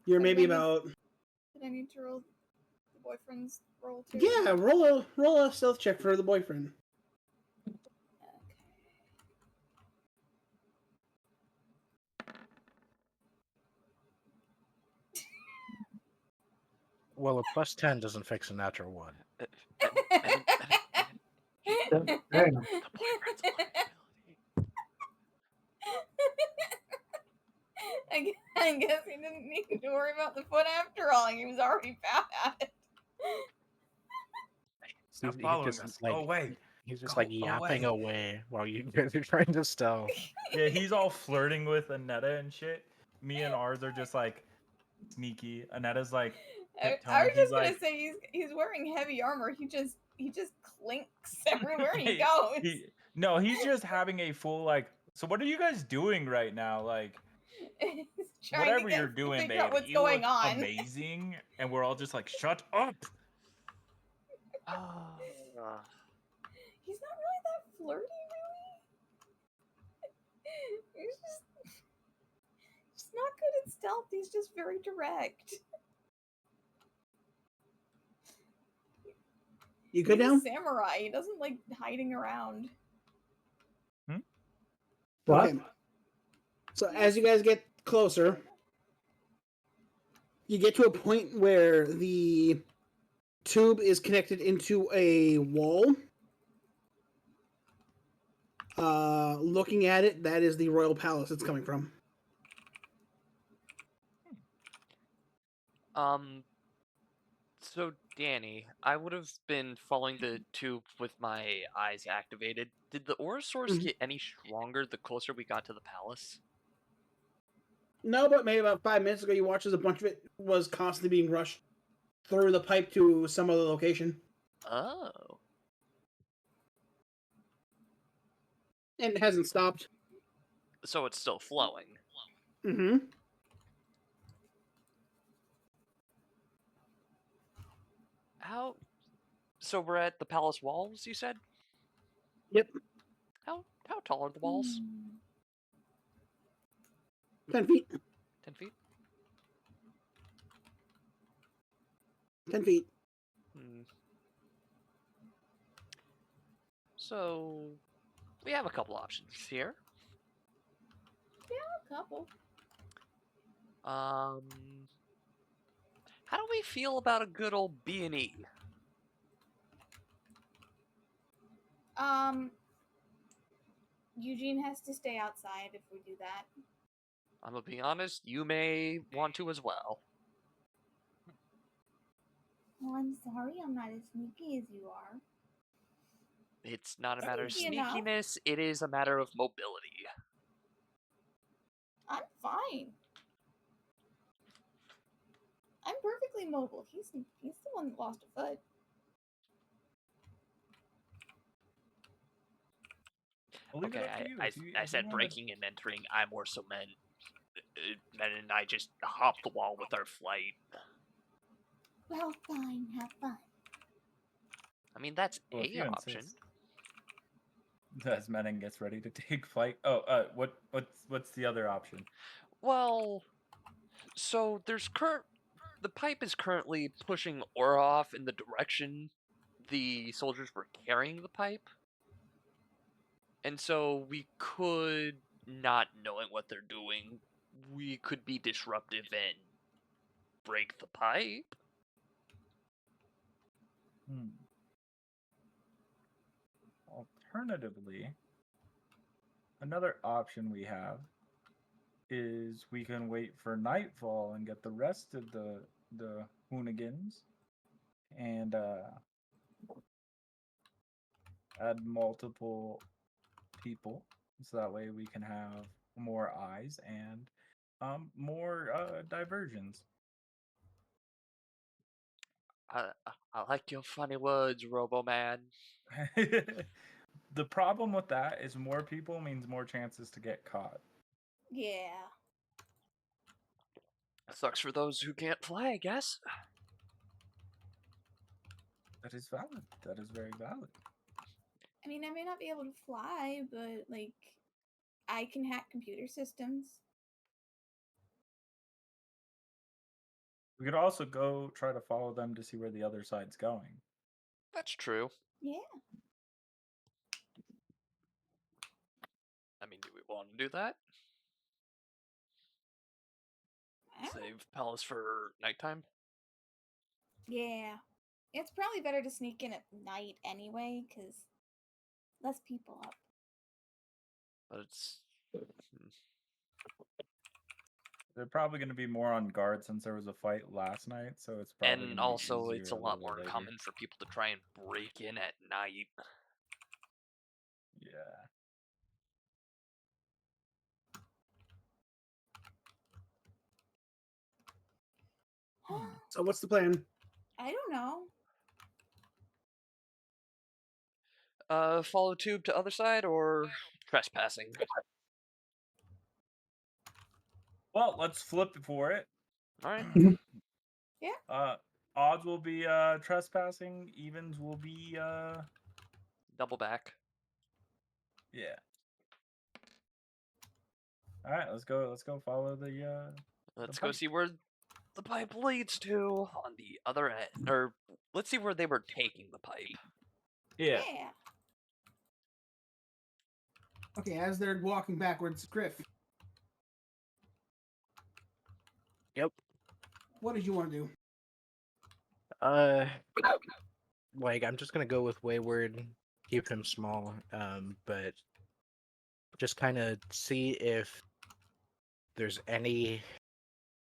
you're Like maybe maybe- about Did I need to roll the boyfriend's roll too? yeah, roll a stealth check for the boyfriend. Okay. Well, a plus 10 doesn't fix a natural 1. Damn. The boyfriend's liability. I guess he didn't need to worry about the foot after all. He was already bad at it. Stop He's following just us. like Go away. he's just Go like yapping away. away while you guys are trying to stealth. Yeah, he's all flirting with Anetta and shit. Me and ours are just like sneaky. Anetta's like I tiptoeing. was He's just gonna like, say he's wearing heavy armor. He just clinks everywhere he Hey, goes. no, he's just having a full like. So what are you guys doing right now? Like He's trying whatever to you're doing, figure out babe, what's you going look on. amazing, and we're all just like, shut up. Ah. He's not really that flirty, really. He's just not good at stealth. He's just very direct. You good He's now? a samurai. He doesn't like hiding around. What? Okay. So as you guys get closer, you get to a point where the tube is connected into a wall. Looking at it, that is the royal palace it's coming from. So Danny, I would have been following the tube with my eyes activated. Did the aura source Mhm. get any stronger the closer we got to the palace? No, but maybe about 5 minutes ago, you watched as a bunch of it was constantly being rushed through the pipe to some other location, Oh. and it hasn't stopped. So it's still flowing. Mm-hmm. How? So we're at the palace walls, you said? Yep. How tall are the walls? 10 feet. 10 feet? 10 feet. Hmm. So we have a couple options here. A couple. How do we feel about a good old B&E? Eugene has to stay outside if we do that. I'm gonna be honest, you may want to as well. Well, I'm sorry, I'm not as sneaky as you are. It's not a matter of Sneaky enough. sneakiness, it is a matter of mobility. I'm fine. I'm perfectly mobile. He's the one that lost a foot. I'll leave it Okay, up to you. I If you said wanna- breaking and entering. I more so meant Men and I just hopped the wall with our flight. Well, fine. Have fun. I mean, that's Well, if a you option. insist. As Menon gets ready to take flight. Oh, what's the other option? Well, so the pipe is currently pushing aura off in the direction the soldiers were carrying the pipe. And so we could, not knowing what they're doing, we could be disruptive and break the pipe. Alternatively, another option we have is we can wait for nightfall and get the rest of the Hoonigans and add multiple people, so that way we can have more eyes and more diversions. I like your funny words, Robo Man. The problem with that is more people means more chances to get caught. Yeah. Sucks for those who can't fly, I guess. That is valid. That is very valid. I mean, I may not be able to fly, but like, I can hack computer systems. We could also go try to follow them to see where the other side's going. That's true. Yeah. I mean, do we want to do that? I don't know. Save Palace for nighttime? Yeah. It's probably better to sneak in at night anyway, because less people up. But it's They're probably going to be more on guard since there was a fight last night, so it's probably and going to be also easier it's a a lot little more later. common for people to try and break in at night. Yeah. So what's the plan? I don't know. Follow tube to other side or trespassing? Well, let's flip for it. All right. Odds will be trespassing. Evens will be Double back. yeah. All right, let's go. Let's go follow the. Let's the go pipe. see where the pipe leads to on the other end. Or let's see where they were taking the pipe. Yeah. Okay, as they're walking backwards, Griff, Yep. what did you want to do? Like I'm just gonna go with Wayward, keep him small, but just kind of see if there's any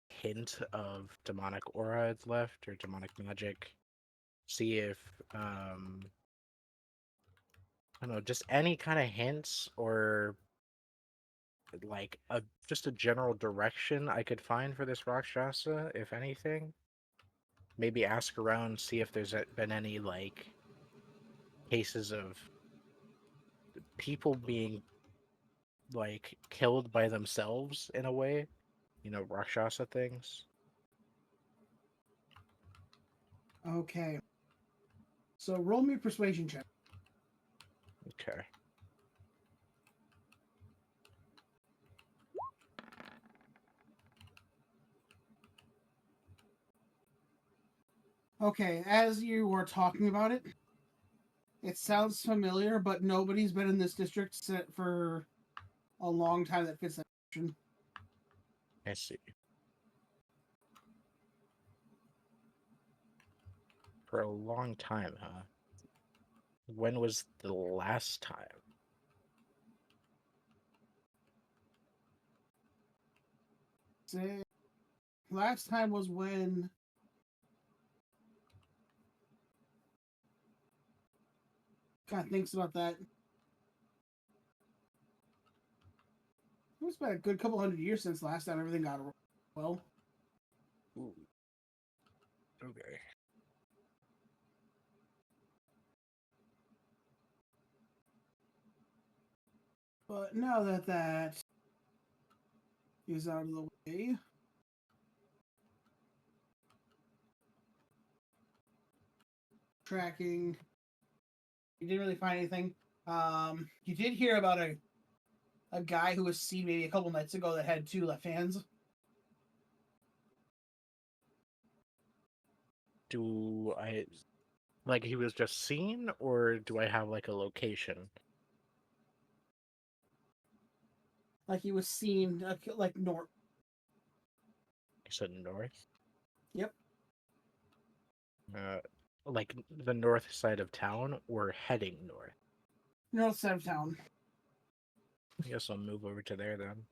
hint of demonic aura left or demonic magic. See if I don't know, just any kind of hints or like just a general direction I could find for this Rakshasa, if anything. Maybe ask around, see if there's been any like cases of people being like killed by themselves in a way, Rakshasa things. Okay. So roll me a persuasion check. Okay. Okay, as you were talking about it, it sounds familiar, but nobody's been in this district for a long time that fits that description. I see. For a long time, huh? When was the last time? Say, last time was when kind of thinks about that. It's been a good couple hundred years since last time everything got well. Ooh. Okay. But now that that is out of the way, tracking, you didn't really find anything. You did hear about a guy who was seen maybe a couple nights ago that had two left hands. Do I like he was just seen, or do I have like a location? Like he was seen, like north. You said north? Yep. Like the north side of town, or heading north? North side of town. I guess I'll move over to there then.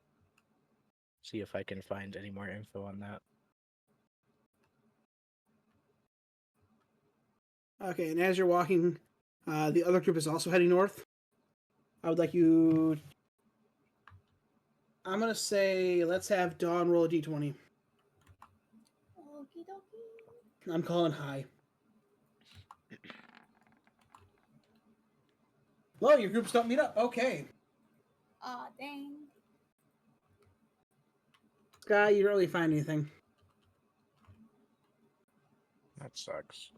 See if I can find any more info on that. Okay, and as you're walking, the other group is also heading north. I would like you. I'm gonna say let's have Dawn roll a d20. Okie dokie. I'm calling high. Well, your groups don't meet up. Okay. Aw, dang. Sky, you don't really find anything. That sucks.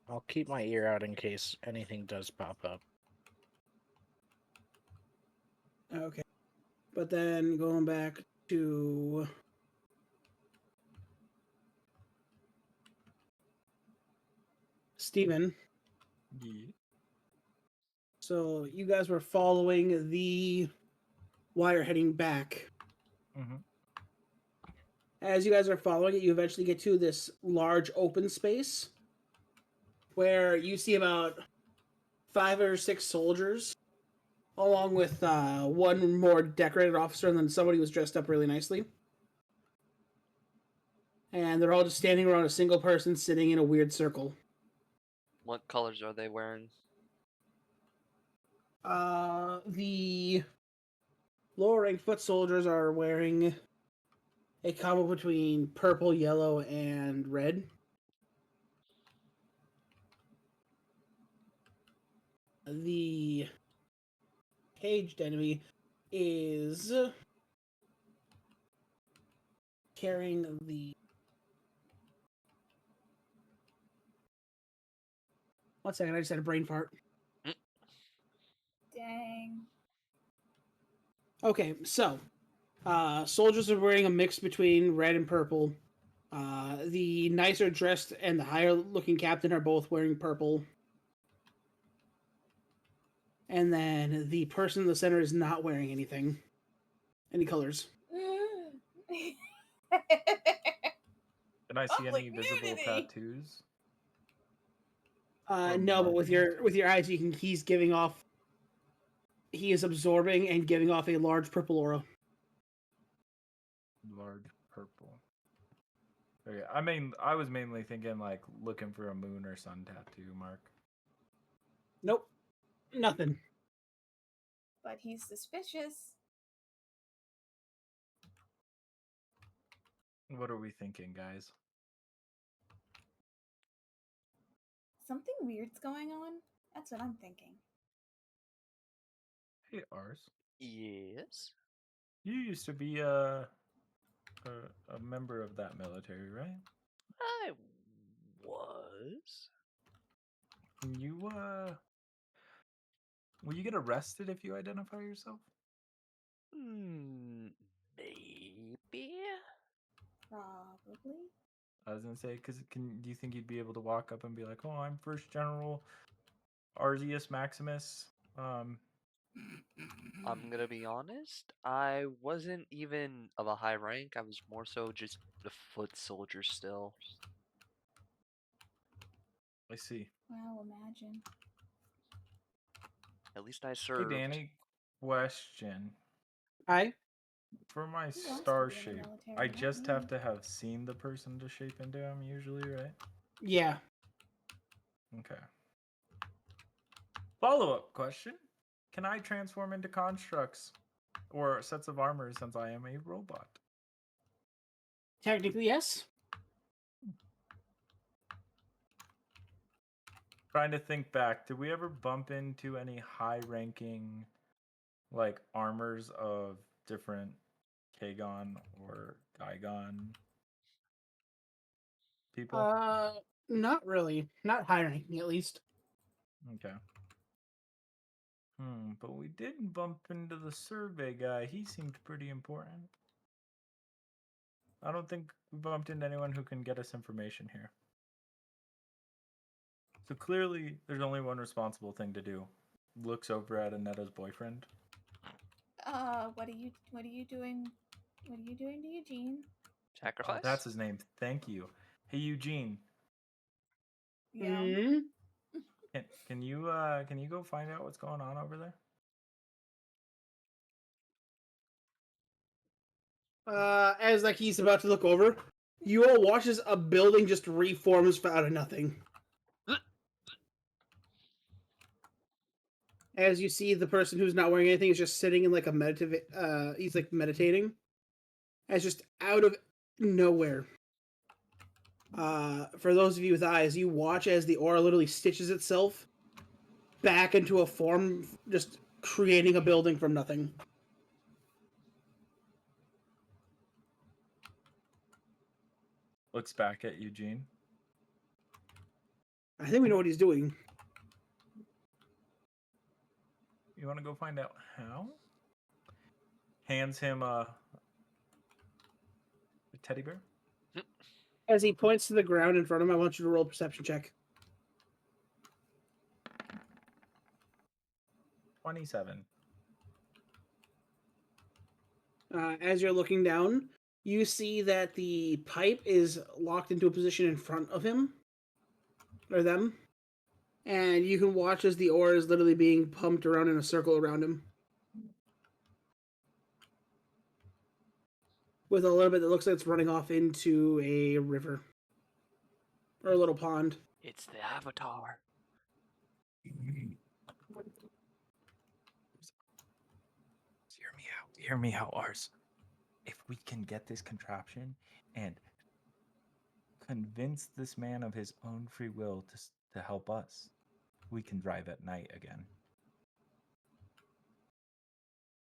I'll keep my ear out in case anything does pop up. Okay. But then going back to Steven. Yeah. So you guys were following the wire heading back. Mm-hmm. As you guys are following it, you eventually get to this large open space where you see about 5 or 6 soldiers, along with one more decorated officer, and then somebody was dressed up really nicely. And they're all just standing around a single person sitting in a weird circle. What colors are they wearing? The lower ranked foot soldiers are wearing a combo between purple, yellow, and red. The caged enemy is carrying the... One second, I just had a brain fart. Dang. Okay, so soldiers are wearing a mix between red and purple. The nicer dressed and the higher looking captain are both wearing purple. And then the person in the center is not wearing anything. Any colors. Can I see any Public visible nudity. tattoos? No, but with markings? your eyes, you can. He is absorbing and giving off a large purple aura. Large purple. Okay, I was mainly thinking like looking for a moon or sun tattoo mark. Nope, nothing. But he's suspicious. What are we thinking, guys? Something weird's going on? That's what I'm thinking. Hey, Ars. Yes. You used to be a member of that military, right? I was. You will you get arrested if you identify yourself? Maybe. Probably. I was gonna say, do you think you'd be able to walk up and be like, "Oh, I'm First General Arzius Maximus"? I'm gonna be honest. I wasn't even of a high rank. I was more so just a foot soldier still. I see. Wow, imagine. At least I Hey, served. Danny. Question. Hi. For my Who wants star to be in the shape, military? I Not just me. have to have seen the person to shape into him, usually, right? Yeah. Okay. Follow-up question. Can I transform into constructs or sets of armor since I am a robot? Technically, yes. Trying to think back, did we ever bump into any high-ranking, like, armors of different Kagon or Gaigon people? Not really. Not high ranking, at least. Okay. But we didn't bump into the survey guy. He seemed pretty important. I don't think we bumped into anyone who can get us information here. So clearly, there's only one responsible thing to do. Looks over at Anetta's boyfriend. What are you doing? What are you doing to Eugene? Sacrifice? Oh, that's his name. Thank you. Hey, Eugene. Yeah. Mm-hmm. Can you go find out what's going on over there? As like he's about to look over, you all watch as a building just reforms out of nothing. As you see, the person who's not wearing anything is just sitting in like a meditative. He's like meditating, as just out of nowhere. For those of you with eyes, you watch as the aura literally stitches itself back into a form, just creating a building from nothing. Looks back at Eugene. I think we know what he's doing. You want to go find out how? Hands him a teddy bear. As he points to the ground in front of him, I want you to roll a perception check. 27. As you're looking down, you see that the pipe is locked into a position in front of him, or them, And you can watch as the ore is literally being pumped around in a circle around him. With a little bit that looks like it's running off into a river. Or a little pond. It's the Avatar. Hear me out, Ars. If we can get this contraption and convince this man of his own free will to help us, we can drive at night again.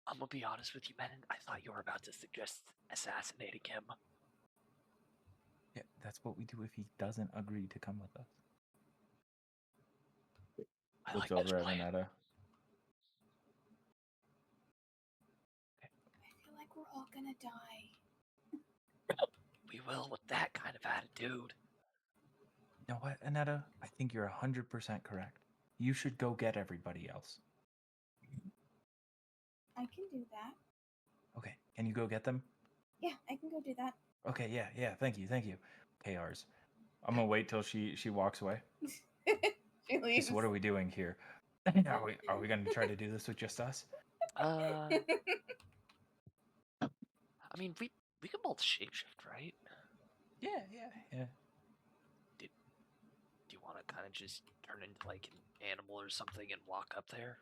I'm gonna be honest with you, Menon. I thought you were about to suggest assassinating him. Yeah, that's what we do if he doesn't agree to come with us. I Looks like this over at plan. Anetta. I feel like we're all gonna die. We will with that kind of attitude. You know what, Anetta? I think you're 100% correct. You should go get everybody else. I can do that. Okay, can you go get them? Yeah, I can go do that. Okay, yeah, thank you. Okay, Ars. I'm gonna wait till she walks away. She leaves. So what are we doing here? Are we gonna try to do this with just us? I mean, we can both shapeshift, right? Yeah. Do you want to kind of just turn into like an animal or something and walk up there?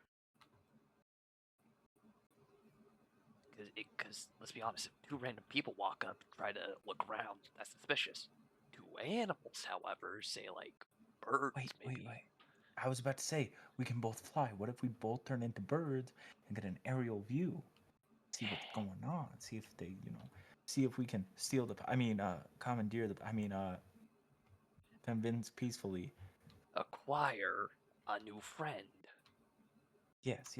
Because let's be honest, if two random people walk up and try to look around, that's suspicious. Two animals, however, say like birds, maybe. Wait. I was about to say we can both fly. What if we both turn into birds and get an aerial view? See what's going on. See if they, see if we can steal commandeer convince peacefully. Acquire a new friend. Yes.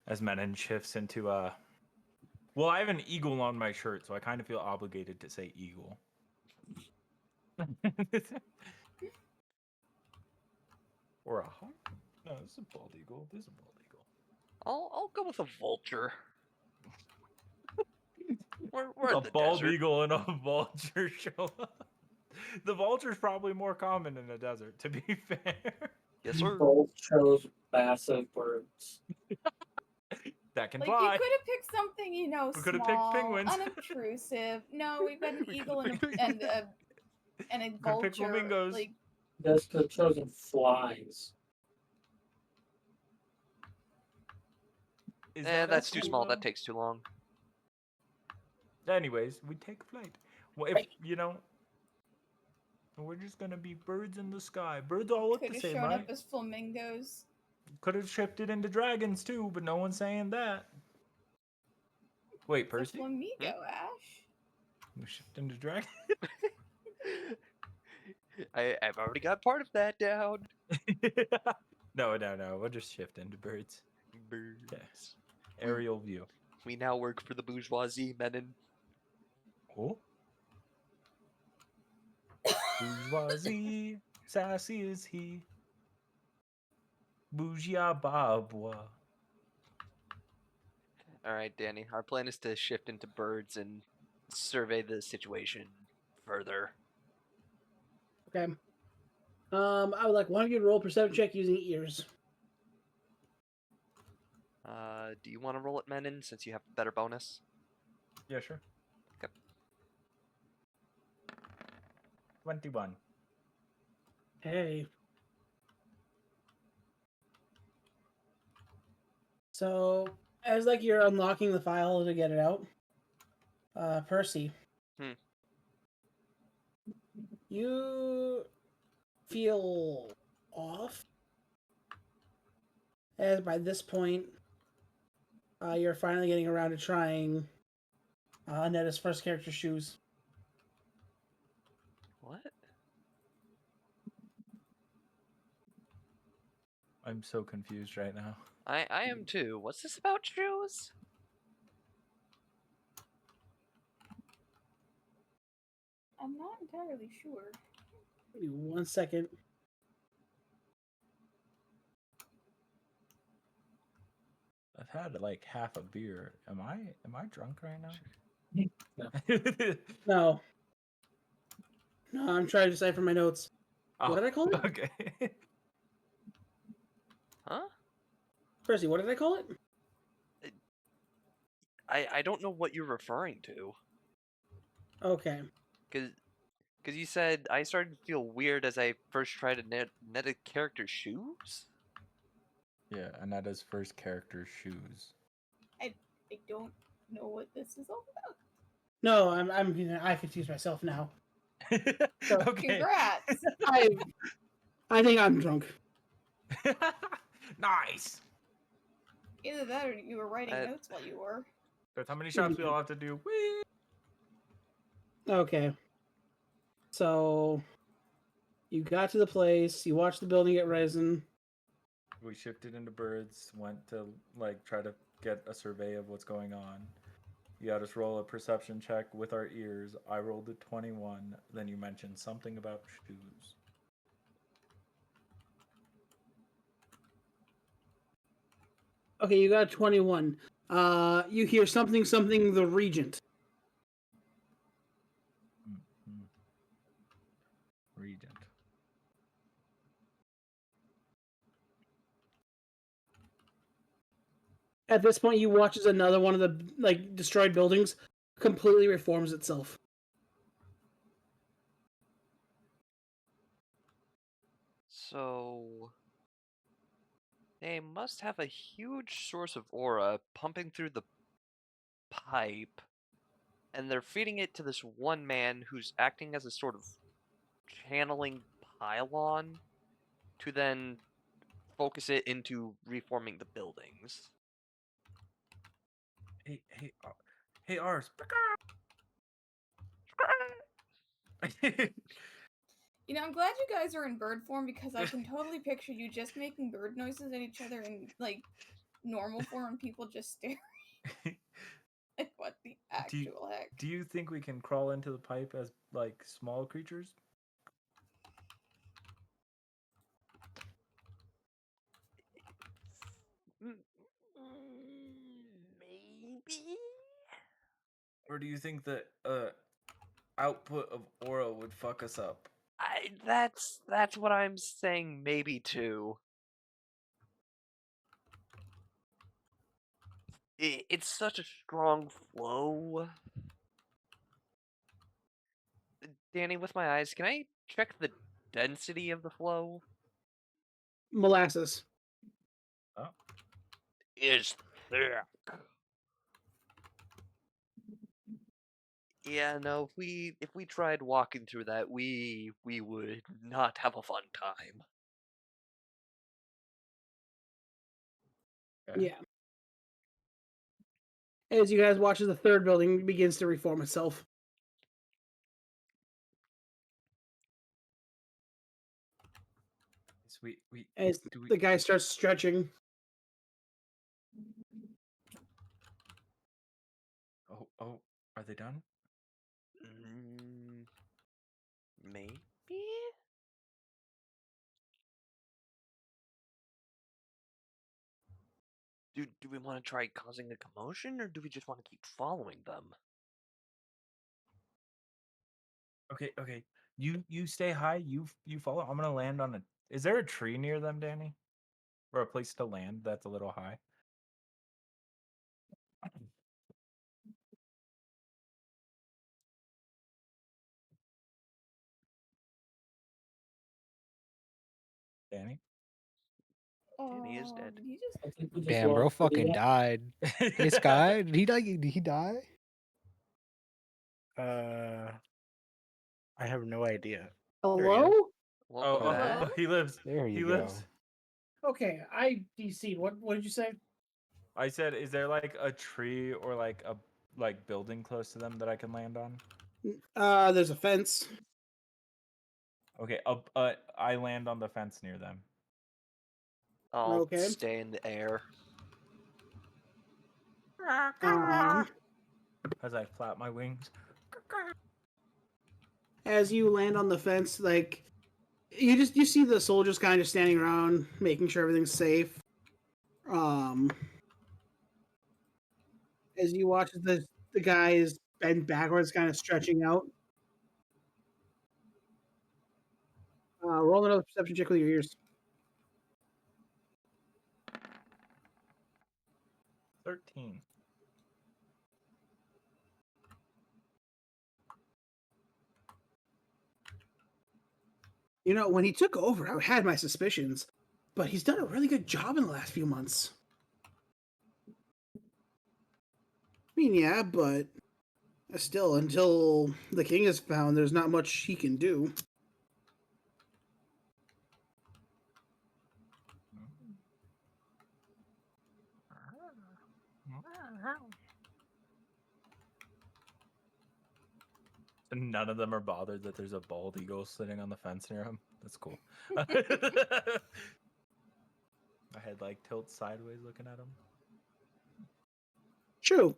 As Menon shifts into well, I have an eagle on my shirt, so I kind of feel obligated to say eagle. Or a hawk? No, this is a bald eagle. I'll go with a vulture. We're A in the bald desert. eagle and a vulture show up. The vulture's probably more common in the desert, to be fair. Yes, You sir. both chose massive birds. That can Like, fly. you could have picked something, We could have picked small, penguins. unobtrusive. No, we've got an We eagle could've and a Could pick vulture. flamingos. Like, You guys could have chosen flies. Is That's too cool, small. though? That takes too long. Anyways, we take flight. Well, if we're just gonna be birds in the sky. Birds all look could the have same, shown right? up as flamingos. Could have shifted into dragons too, but no one's saying that. Wait, It's a Percy? flamingo, Ash. We shift into dragon? I've already got part of that down. No. We'll just shift into birds. Birds. Yes. Aerial view. We now work for the bourgeoisie, Menon. Oh. Bourgeoisie, sassy is he. Bougia babwa. All right, Danny. Our plan is to shift into birds and survey the situation further. Okay. I would like one of you to roll perception check using ears. Do you want to roll it, Menon, since you have better bonus? Yeah, sure. Okay. 21. Hey. So, as like you're unlocking the file to get it out, Percy. You feel off. As by this point, you're finally getting around to trying Netta's first character shoes. What? I'm so confused right now. I am too. What's this about shoes? I'm not entirely sure. Give me 1 second. I've had like half a beer. Am I drunk right now? No. No, I'm trying to decipher my notes. What did I call it? Okay. Huh? Percy, what did I call it? I don't know what you're referring to. Okay. Because you said I started to feel weird as I first tried to net a character's shoes? Yeah, Aneta's first character shoes. I don't know what this is all about. No, I confused myself now. So, Okay. Congrats. I think I'm drunk. Nice. Either that or you were writing Uh, notes while you were. That's how many shots we all have to do. Whee! Okay. So you got to the place, you watched the building get risen. We shifted into birds, went to like try to get a survey of what's going on. You had us roll a perception check with our ears. I rolled a 21. Then you mentioned something about shoes. Okay, you got 21. You hear something the regent. Mm-hmm. Regent. At this point, you watch as another one of the destroyed buildings completely reforms itself. So they must have a huge source of aura pumping through the pipe, and they're feeding it to this one man who's acting as a sort of channeling pylon to then focus it into reforming the buildings. Hey, Ars. You know, I'm glad you guys are in bird form because I can totally picture you just making bird noises at each other in like normal form and people just staring. Like, what the actual heck? Do you think we can crawl into the pipe as like small creatures? Maybe. Or do you think that output of aura would fuck us up? That's what I'm saying. Maybe too. It's such a strong flow. Danny, with my eyes, can I check the density of the flow? Molasses. Oh. Is thick. Yeah, no, if we tried walking through that, we would not have a fun time. Okay. Yeah. As you guys watch as the third building begins to reform itself. As the guy starts stretching. Oh, are they done? Maybe? Do we want to try causing a commotion, or do we just want to keep following them? Okay. You stay high. You follow. I'm gonna land on a. Is there a tree near them, Danny, or a place to land that's a little high? Danny. Danny is dead. Did he just I think we just Damn, bro lost the fucking died. Hey, Sky, did he die? Did he die? I have no idea. Hello? Welcome Oh, back. Hello? he lives. There He you lives. go. Okay, I DC'd. What did you say? I said, is there like a tree or like a building close to them that I can land on? There's a fence. Okay, I land on the fence near them. I'll Okay. stay in the air. As I flap my wings. As you land on the fence, like you see the soldiers kind of standing around, making sure everything's safe. As you watch the guy is bent backwards, kind of stretching out. Roll another perception check with your ears. 13. You know, when he took over, I had my suspicions, but he's done a really good job in the last few months. I mean, yeah, but still, until the king is found, there's not much he can do. So none of them are bothered that there's a bald eagle sitting on the fence near him. That's cool. My head like tilts sideways looking at him. True.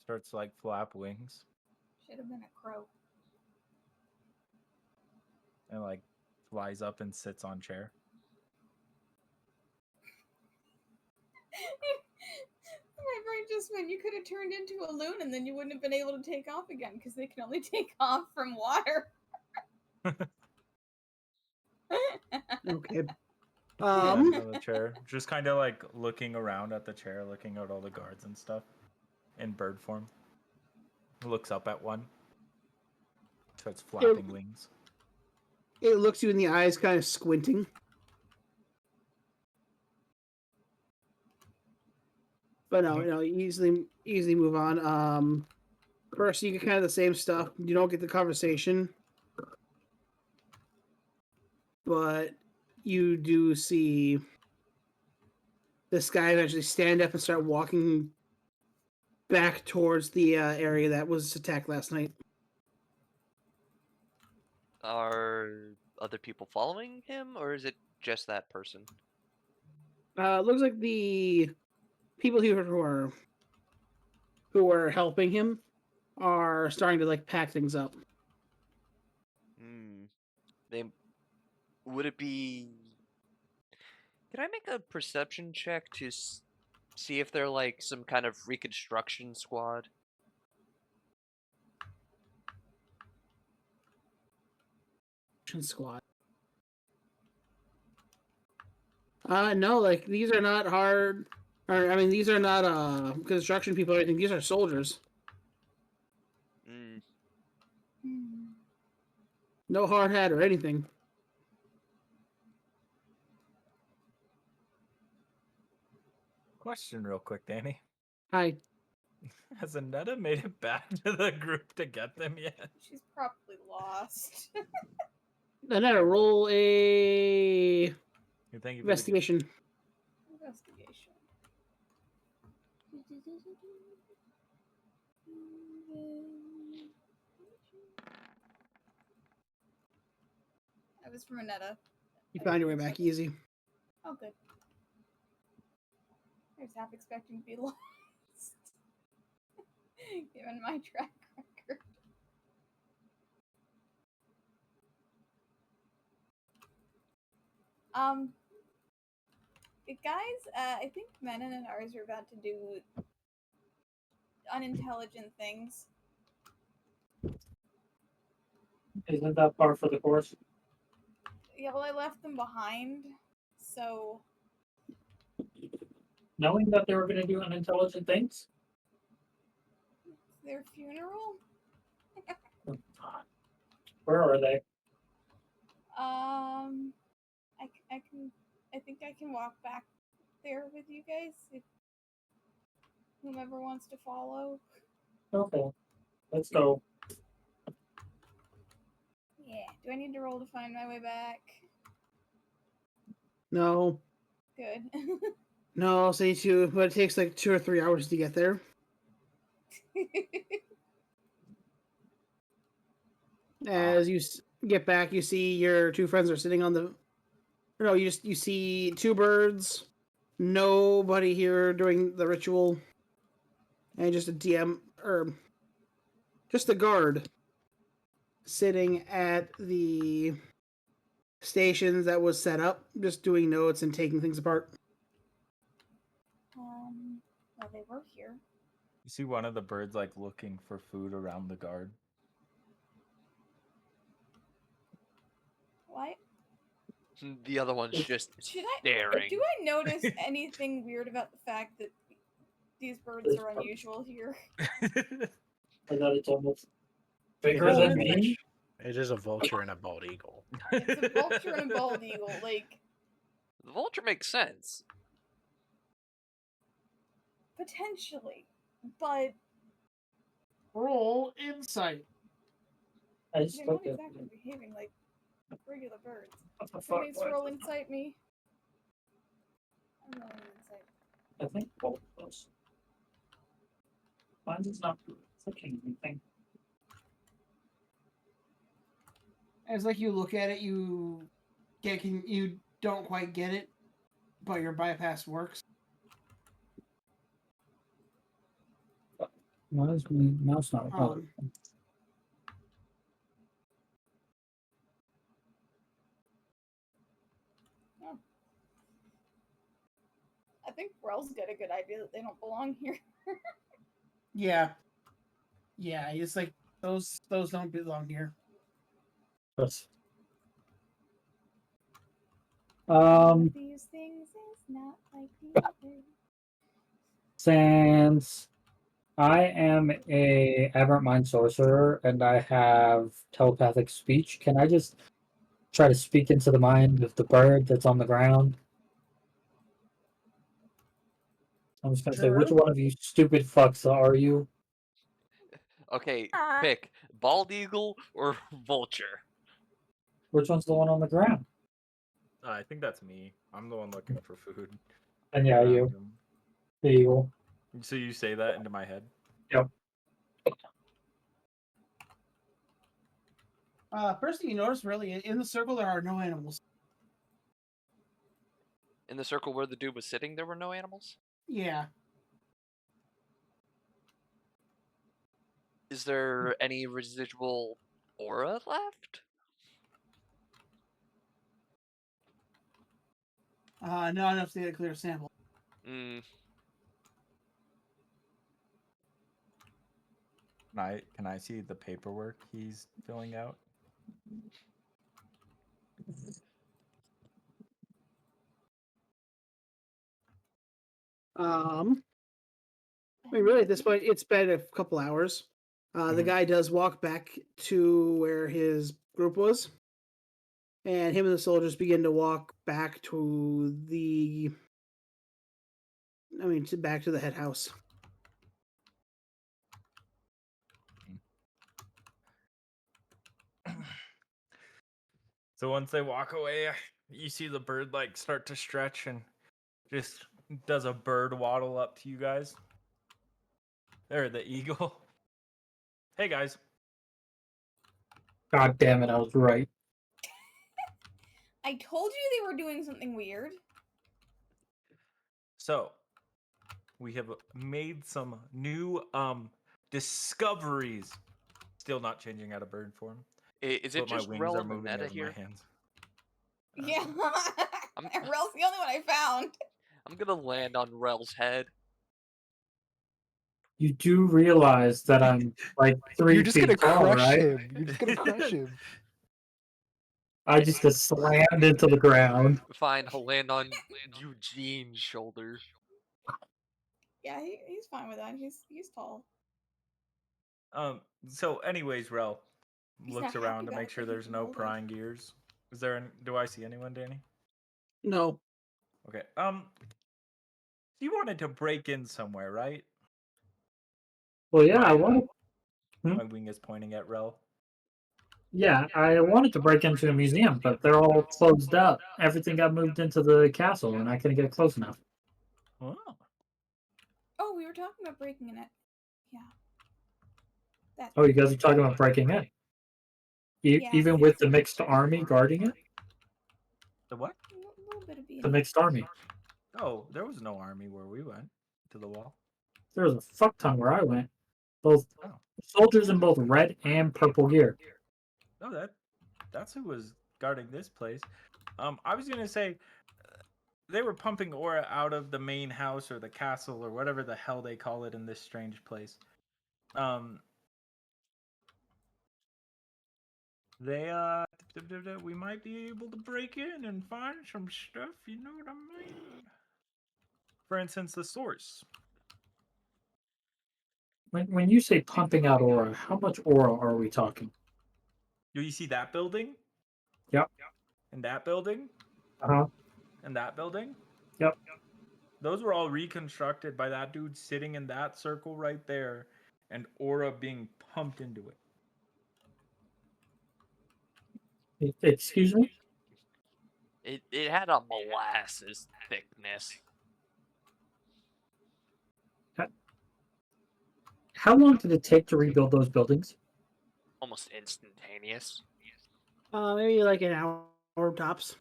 Starts to, like, flap wings Should have been a crow. and like flies up and sits on chair. My brain just went, you could have turned into a loon and then you wouldn't have been able to take off again because they can only take off from water. Okay. Sitting on the chair, just kind of like looking around at the chair, looking at all the guards and stuff in bird form. Looks up at one. Starts flapping wings. It looks you in the eyes, kind of squinting. But no, easily move on. First, you get kind of the same stuff. You don't get the conversation, but you do see this guy eventually stand up and start walking back towards the area that was attacked last night. Are other people following him, or is it just that person? Looks like the people who are helping him are starting to like pack things up. They would it be? Can I make a perception check to see if they're like some kind of reconstruction squad? Squad. No, like these are not hard. Or I mean, these are not construction people. I think these are soldiers. No hard hat or anything. Question real quick, Danny. Hi. Has Anetta made it back to the group to get them yet? She's probably lost. Anetta, roll a Thank you for the investigation. Investigation. That was from Anetta. You found your way back easy. Oh, good. I was half expecting to be lost. Given my track record. Guys, I think Menon and ours are about to do unintelligent things. Isn't that par for the course? Yeah, well, I left them behind, so... Knowing that they were going to do unintelligent things? Their funeral? Where are they? I think I can walk back there with you guys, if whomever wants to follow. Okay, let's go. Yeah. Do I need to roll to find my way back? No. Good. No, I'll say 2, but it takes like 2 or 3 hours to get there. As you get back, you see your 2 friends are sitting on the. No, you see 2 birds. Nobody here doing the ritual, and just a DM or just a guard sitting at the stations that was set up, just doing notes and taking things apart. Well, they were here. You see one of the birds like looking for food around the guard. The other one's just Do staring. I notice anything weird about the fact that these birds are unusual here? I thought it's almost bigger It is a than me. It is a vulture and a bald eagle. It's a vulture and a bald eagle. Like, The vulture makes sense. potentially. But Roll insight. I just they're not looked at exactly behaving like regular birds. what the Who fuck. needs to roll insight me? I'm rolling insight. I think both of those. Mine's not clicking anything. As like you look at it, you don't quite get it, but your bypass works. Why is my mouse not? I think Rel's got a good idea that they don't belong here. Yeah. Yeah, it's like those don't belong here. Yes. These things is not like the others. Since I am a aberrant mind sorcerer and I have telepathic speech, can I just try to speak into the mind of the bird that's on the ground? I'm just gonna say, which Sure. one of you stupid fucks are you? Okay, pick bald eagle or vulture. Which one's the one on the ground? I think that's me. I'm the one looking for food. And yeah, you, the eagle. So you say that into my head? Yep. First thing you notice, really, in the circle there are no animals. In the circle where the dude was sitting, there were no animals? Yeah. Is there any residual aura left? Not enough to get a clear sample. Mm, Can I see the paperwork he's filling out? I mean, really, at this point, it's been a couple hours. The Mhm. guy does walk back to where his group was, and him and the soldiers begin to walk back to back to the head house. So once they walk away, you see the bird like start to stretch and just does a bird waddle up to you guys. There, the eagle. Hey guys. God damn it, I was right. I told you they were doing something weird. So we have made some new discoveries. Still not changing out of bird form. is it But my just wings Rel are in the moving meta out of my here? hands. Yeah. I'm- Rel's the only one I found. I'm gonna land on Rel's head. You do realize that I'm like 3 You're just gonna feet tall, crush right? him. You're just gonna crush him. I just get slammed into the ground. Fine, he'll land on Eugene's shoulder. Yeah, he's fine with that. He's tall. So anyways, Rel He's looks not around happy to about make it, sure but he there's can no hold it. prying ears. Do I see anyone, Danny? No. Okay. You wanted to break in somewhere, right? Well, yeah, I wanted. My wing is pointing at Rel. Yeah, I wanted to break into a museum, but they're all closed up. Everything got moved into the castle, and I couldn't get close enough. Oh. Oh, we were talking about breaking in it. Yeah. That. Oh, you guys are talking about breaking in? Yeah. Even with the mixed army guarding it? The what? A little bit of being. The mixed army. Oh, there was no army where we went to the wall. There was a fuck ton where I went. Both Oh. soldiers in both red and purple gear. No, that's who was guarding this place. I was gonna say they were pumping aura out of the main house or the castle or whatever the hell they call it in this strange place. They We might be able to break in and find some stuff, you know what I mean? For instance, the source. When you say pumping out aura, how much aura are we talking? Do you see that building? Yep. And that building? Uh-huh. And that building? Yep. Those were all reconstructed by that dude sitting in that circle right there and aura being pumped into it. Excuse me? It had a molasses thickness. How long did it take to rebuild those buildings? Almost instantaneous. Maybe like an hour tops.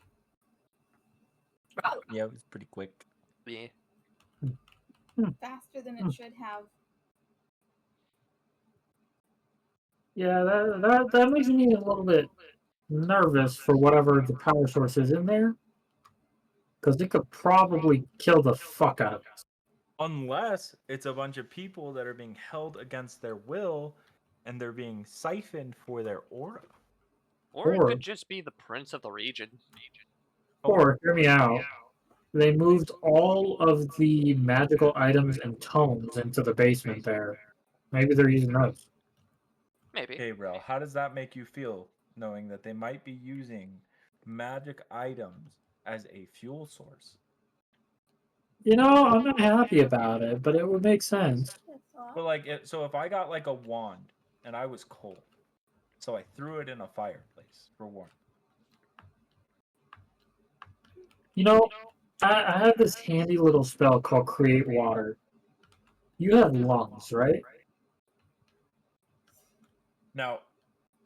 Yeah, it was pretty quick. Yeah. Faster than it should have. Yeah, that makes me a little bit nervous for whatever the power source is in there. Because it could probably kill the fuck out of us. Unless it's a bunch of people that are being held against their will and they're being siphoned for their aura. Or it Or- could just be the prince of the region. Or, hear me out, they moved all of the magical items and tomes into the basement there. Maybe they're using those. Maybe. Hey, Rel, how does that make you feel knowing that they might be using magic items as a fuel source? You know, I'm not happy about it, but it would make sense. But like, so if I got like a wand and I was cold, so I threw it in a fireplace for warmth. You know, I have this handy little spell called Create Water. You have lungs, right? Now,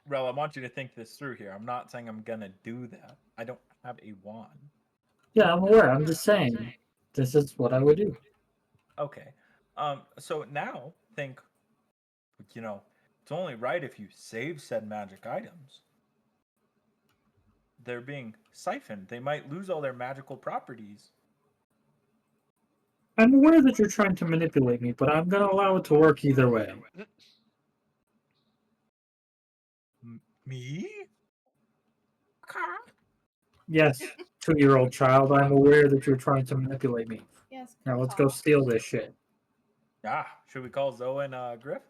Rel, I want you to think this through here. I'm not saying I'm gonna do that. I don't have a wand. Yeah, I'm aware. I'm just saying this is what I would do. Okay. So now think, you know, it's only right if you save said magic items. They're being siphoned. They might lose all their magical properties. I'm aware that you're trying to manipulate me, but I'm gonna allow it to work either way. Me? Yes, 2-year-old child, I'm aware that you're trying to manipulate me. Yes. Now let's go steal this shit. Ah, should we call Zoe and Griff?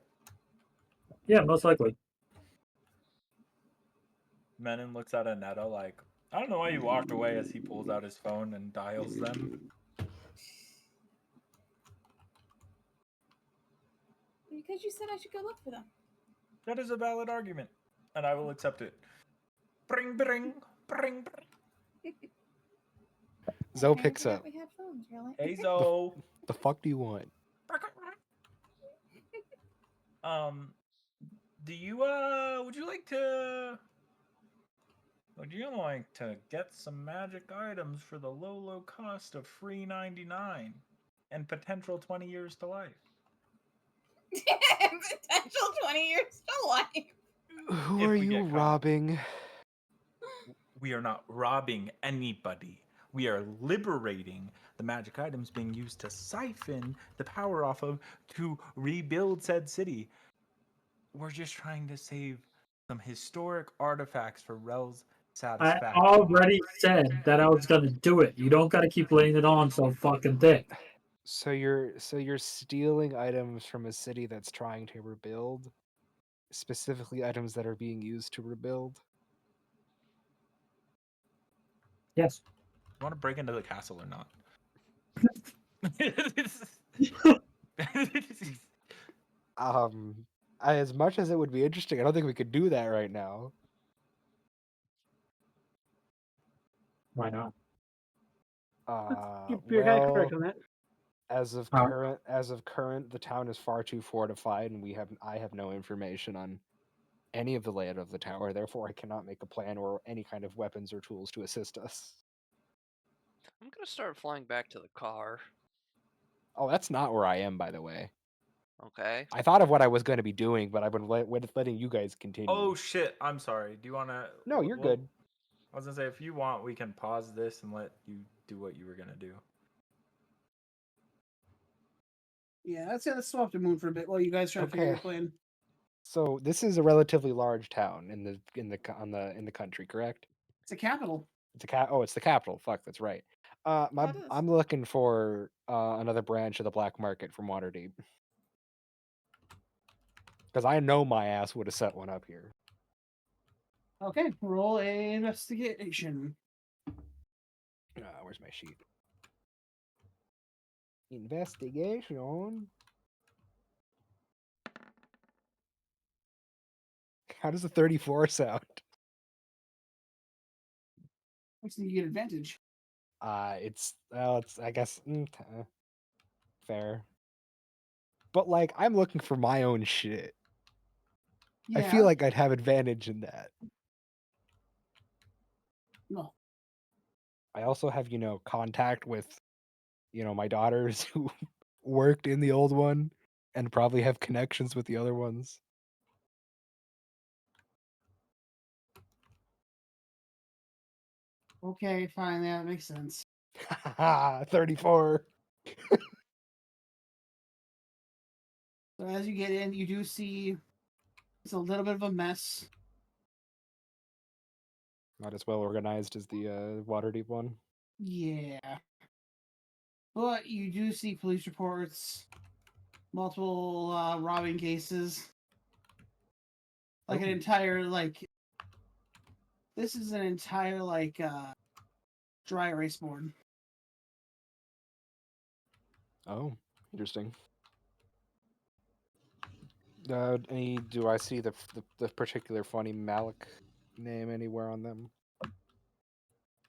Yeah, most likely. Menon looks at Anetta like, I don't know why you walked away as he pulls out his phone and dials them. Because you said I should go look for them. That is a valid argument, and I will accept it. Bring, bring, bring, bring. Zoe I picks forgot up. we had phones, really. Hey, Zoe. The fuck do you want? Do you would you like to get some magic items for the low cost of free 99 and potential 20 years to life? Potential 20 years to life. Who If are we you get caught. robbing? We are not robbing anybody. We are liberating the magic items being used to siphon the power off of to rebuild said city. We're just trying to save some historic artifacts for Rel's I satisfaction. already said that I was gonna do it. You don't gotta keep laying it on so fucking thick. So you're stealing items from a city that's trying to rebuild, specifically items that are being used to rebuild. Yes. You want to break into the castle or not? As much as it would be interesting, I don't think we could do that right now. Why not? You're kind of Well, correct on that. as of current, the town is far too fortified, and I have no information on any of the layout of the tower. Therefore, I cannot make a plan or any kind of weapons or tools to assist us. I'm gonna start flying back to the car. Oh, that's not where I am, by the way. Okay. I thought of what I was going to be doing, but I've been letting you guys continue. Oh shit! I'm sorry. Do you want to? No, you're good. I was gonna say, if you want, we can pause this and let you do what you were gonna do. Yeah, let's swap to Moon for a bit while you guys try to figure your Okay. plan. So this is a relatively large town in the country, correct? It's a capital. It's the capital. Fuck, that's right. Yeah, it is. I'm looking for another branch of the black market from Waterdeep. Because I know my ass would have set one up here. Okay, roll a investigation. Where's my sheet? Investigation. How does a 34 sound? Looks like you get advantage. It's I guess fair. But like, I'm looking for my own shit. I Yeah. feel like I'd have advantage in that. No. I also have, contact with, my daughters who worked in the old one and probably have connections with the other ones. Okay, fine. Yeah, that makes sense. 34. So as you get in, you do see it's a little bit of a mess. Not as well organized as the Waterdeep one. Yeah. But you do see police reports, multiple robbing cases. Like an Ooh. entire this is an entire dry erase board. Oh, interesting. Do I see the particular funny Malik name anywhere on them?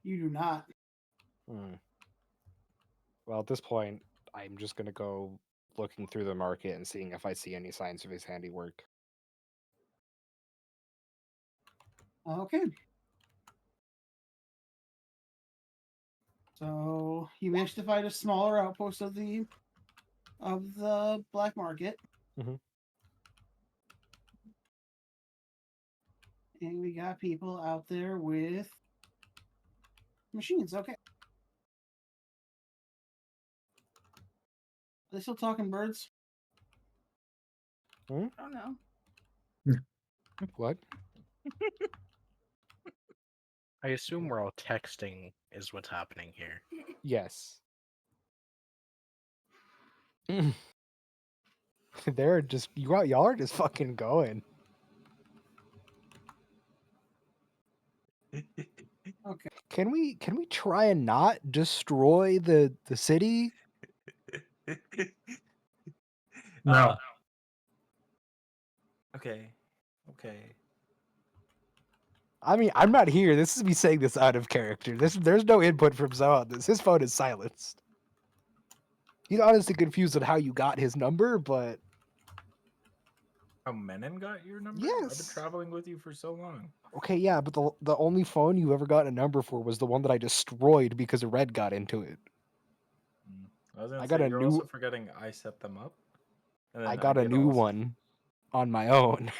You do not. Hmm. Well, at this point, I'm just gonna go looking through the market and seeing if I see any signs of his handiwork. Okay. So you managed to find a smaller outpost of the black market. Mhm. And we got people out there with machines. Okay. Are they still talking birds? I don't know. What? I assume we're all texting is what's happening here. Yes. They're just y'all are just fucking going. Okay. Can we try and not destroy the city? Uh, okay. Okay. I mean, I'm not here. This is me saying this out of character. There's no input from Zoe on this. His phone is silenced. He's honestly confused on how you got his number, but Oh, Menon got your number? I've been yes. traveling with you for so long. Okay, yeah, but the only phone you ever got a number for was the one that I destroyed because a red got into it. I was gonna I say got a you're new also forgetting I set them up. And I then got a did new also. one on my own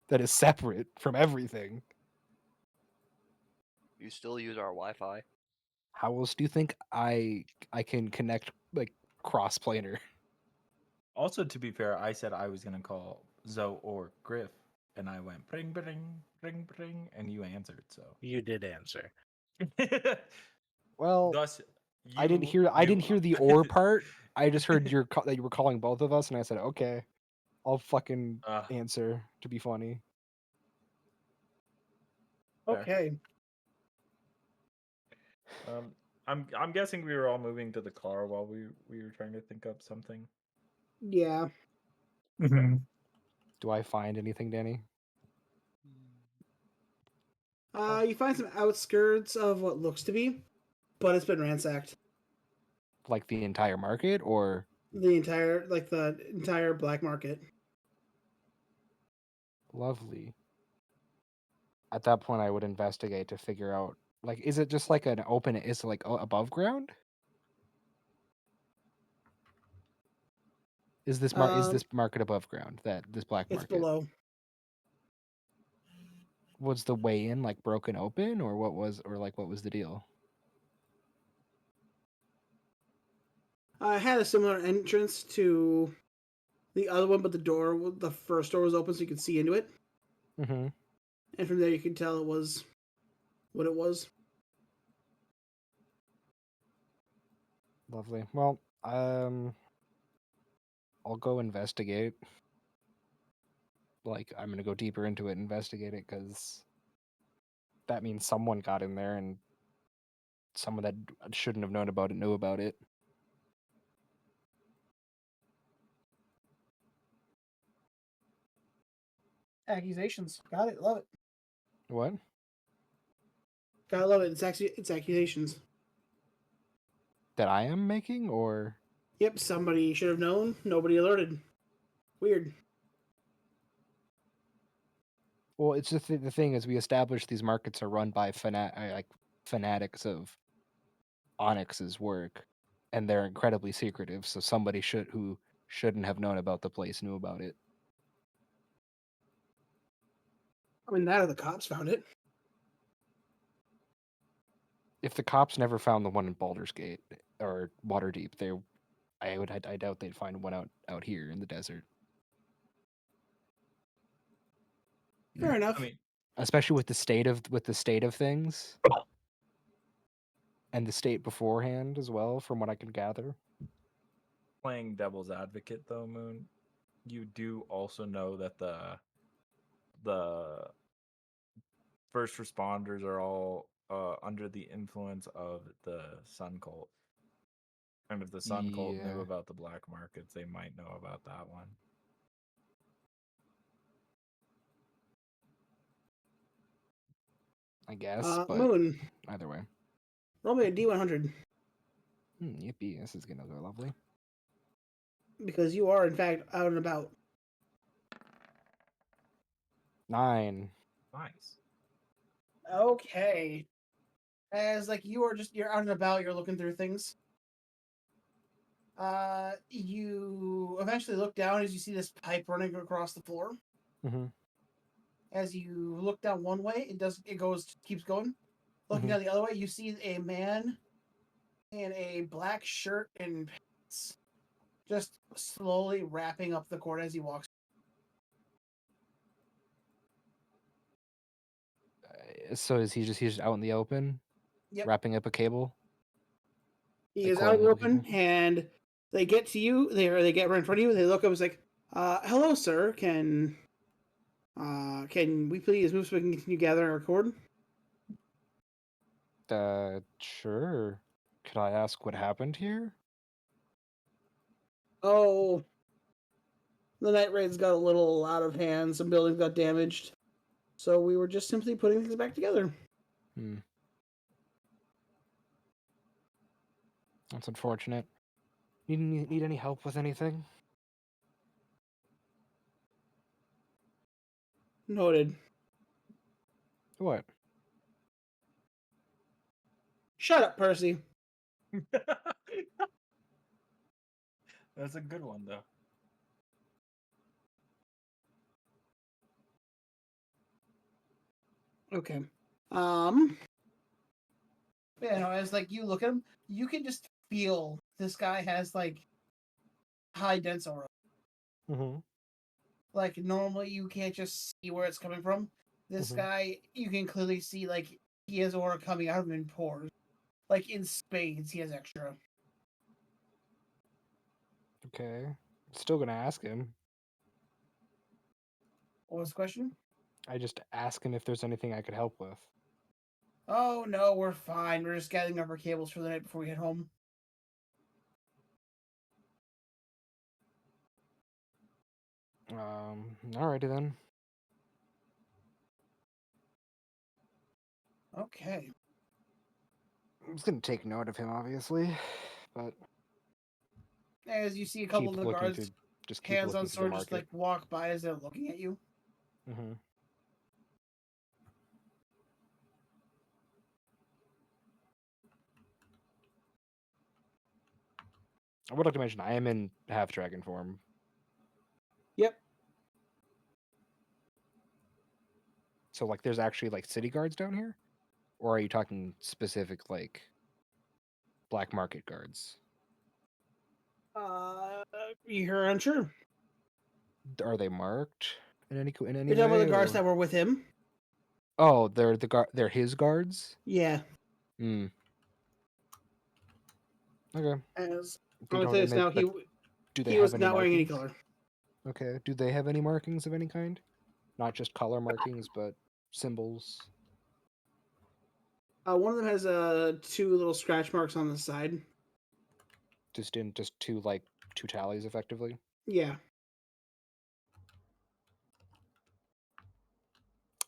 that is separate from everything. You still use our Wi-Fi. How else do you think I can connect like cross-planar? Also, to be fair, I said I was gonna call Zoe or Griff, and I went bring bring bring bring, and you answered. So You did answer. Well, thus I didn't hear the or part. I just heard that you were calling both of us, and I said, okay, I'll fucking answer to be funny. Fair. Okay. I'm guessing we were all moving to the car while we were trying to think up something. Yeah. Do I find anything, Danny? You find some outskirts of what looks to be, but it's been ransacked. Like the entire market, or The entire black market. lovely? At that point, I would investigate to figure out, like, is it just like an open? Is it like above ground? Is this market above ground? This black It's market? below. Was the way in like broken open, or what was the deal? I had a similar entrance to the other one, but the first door was open so you could see into it. Mm-hmm. And from there you could tell it was what it was. Lovely. Well, I'll go investigate. Like, I'm gonna go deeper into it, investigate it, because that means someone got in there and someone that shouldn't have known about it knew about it. Accusations. Got it. Love it. What? Gotta love it. It's accusations. That I am making, or Yep, somebody should have known. Nobody alerted. Weird. well, it's just the thing is we established these markets are run by fanatics of Onyx's work, and they're incredibly secretive. So somebody who shouldn't have known about the place knew about it. I mean, that or the cops found it. If the cops never found the one in Baldur's Gate or Waterdeep, I doubt they'd find one out here in the desert. Fair enough. I mean, Especially with the state of things and the state beforehand as well, from what I can gather. playing devil's advocate though, Moon, you do also know that the first responders are all under the influence of the Sun Cult. And if the Sun Cult knew Yeah, about the black markets, they might know about that one. I guess, but Moon, either way. roll me a D100 Yippee, this is gonna go lovely. because you are in fact out and about. 9. Nice. Okay. As like you're out and about, you're looking through things. You eventually look down as you see this pipe running across the floor. Mm-hmm. As you look down one way, keeps going. Looking Mhm. down the other way, you see a man in a black shirt and pants, just slowly wrapping up the cord as he walks. So he's just out in the open, Yep. wrapping up a cable? He Like is out in coiling the up a open, cable? and they get to you. They get right in front of you. They look up. It's like, "Hello, sir. Can we please move so we can continue gathering our cord?" Sure. Could I ask what happened here? Oh, the night raids got a little out of hand. Some buildings got damaged, so we were just simply putting things back together. Hmm. That's unfortunate. Need any help with anything? Noted. What? Shut up, Percy. That's a good one though. Okay. Yeah, no, as like you look at him, you can just feel this guy has like high dense aura. Mm-hmm. Like normally you can't just see where it's coming from. This Mhm. guy, you can clearly see like he has aura coming out of him in pores. Like in spades, he has extra. Okay. Still gonna ask him. What was the question? I just ask him if there's anything I could help with. Oh no, we're fine. We're just gathering up our cables for the night before we head home. Alrighty then. Okay. I'm just gonna take note of him, obviously, but As you see a couple keep of the looking through. guards, Just keep hands on looking through the sword, just market. like walk by as they're looking at you. Mm-hmm. I would like to mention I am in half dragon form. Yep. So like there's actually like city guards down here? Or are you talking specific like black market guards? You're unsure. Are they marked in any You're talking about way? the guards or- that were with him? Oh, they're they're his guards. Yeah. Hmm. Okay. As They I'm gonna don't. tell you this now, But do they he have was any not wearing any markings? color. Okay. Do they have any markings of any kind? Not just color markings, but symbols. One of them has 2 little scratch marks on the side. Just two two tallies, effectively. Yeah.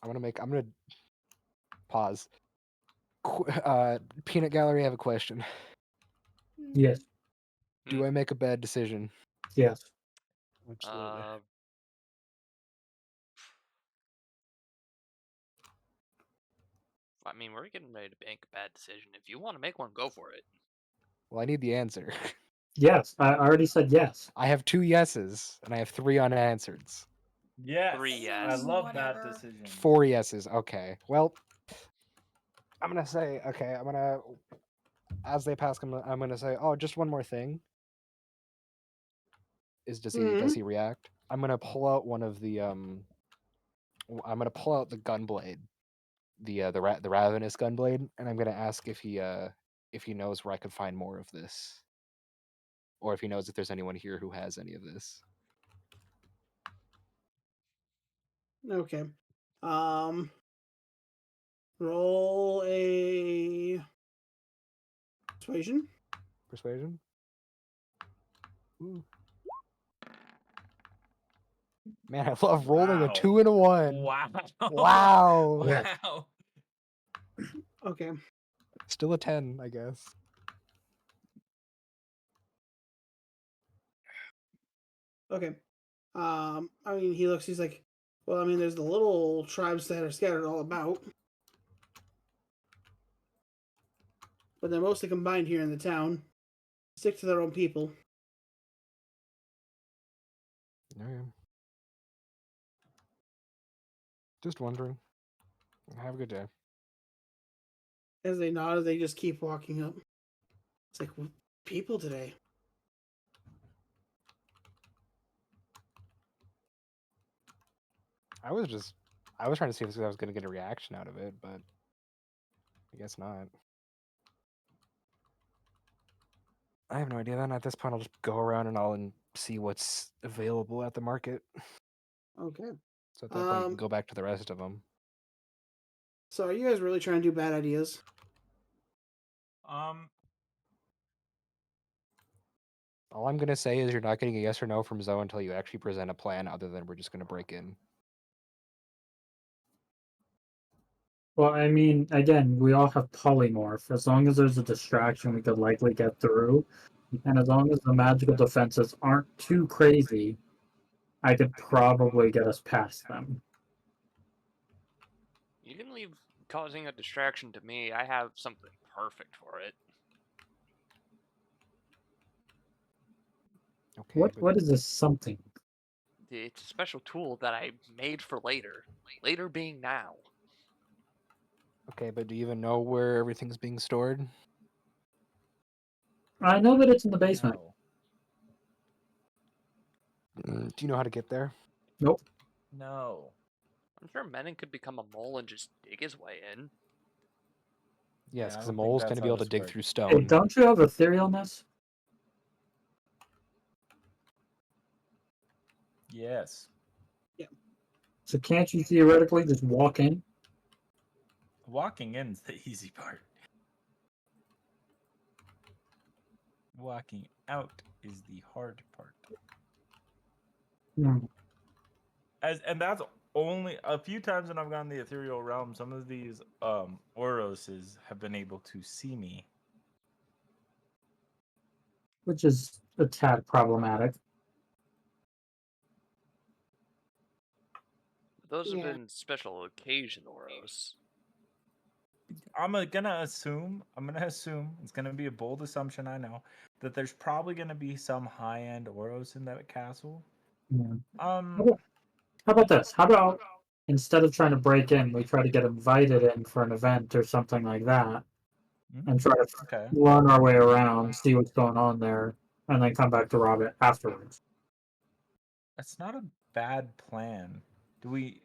I'm gonna pause. Peanut Gallery, I have a question. Yes. Do I make a bad decision? Yes. Absolutely. I mean, we're getting ready to make a bad decision. If you want to make one, go for it. Well, I need the answer. Yes. I already said yes. I have 2 yeses, and I have 3 unanswered. Yes. 3 I yes. love that Whatever. decision. 4 yeses. Okay. Well, I'm gonna say okay. As they pass, I'm gonna say, oh, just one more thing. Does he react? I'm gonna pull out one of the I'm gonna pull out the gunblade, the ravenous gunblade, and I'm gonna ask if he knows where I could find more of this, or if he knows if there's anyone here who has any of this. Okay. Roll a persuasion. Persuasion. Ooh. Man, I love rolling a Wow. 2 and a 1. Wow. Wow. Wow. Okay. Still a 10, I guess. Okay. I mean, he looks. He's like, well, I mean, there's the little tribes that are scattered all about, but they're mostly combined here in the town. Stick to their own people. Okay. Just wondering. Have a good day. As they nod, they just keep walking up. It's like people today. I was trying to see if I was going to get a reaction out of it, but I guess not. I have no idea. Then at this point, I'll just go around and see what's available at the market. Okay. So at that point, you can go back to the rest of them. So are you guys really trying to do bad ideas? All I'm gonna say is you're not getting a yes or no from Zoe until you actually present a plan. Other than we're just gonna break in. Well, I mean, again, we all have polymorph. As long as there's a distraction, we could likely get through. And as long as the magical defenses aren't too crazy, I could probably get us past them. You can leave causing a distraction to me. I have something perfect for it. Okay. What is this something? It's a special tool that I made for later. Later being now. Okay, but do you even know where everything's being stored? I know that it's in the basement. No. Do you know how to get there? Nope. No. I'm sure Menon could become a mole and just dig his way in. Yes, I because don't the think mole's that's gonna be how able to this dig works. through Hey, stone. don't you have a theory on this? Yes. So can't you theoretically just walk in? Walking in's the easy part. Walking out is the hard part. Hmm. And that's only a few times when I've gone the ethereal realm. Some of these Oroses have been able to see me. Which is a tad problematic. Those have Yeah. been special occasion auros. I'm gonna assume it's gonna be a bold assumption. I know that there's probably gonna be some high end Oros in that castle. Yeah. Um, How about this? How about instead of trying to break in, we try to get invited in for an event or something like that, and try to okay. run our way around, see what's going on there, and then come back to rob it afterwards. That's not a bad plan. Do we?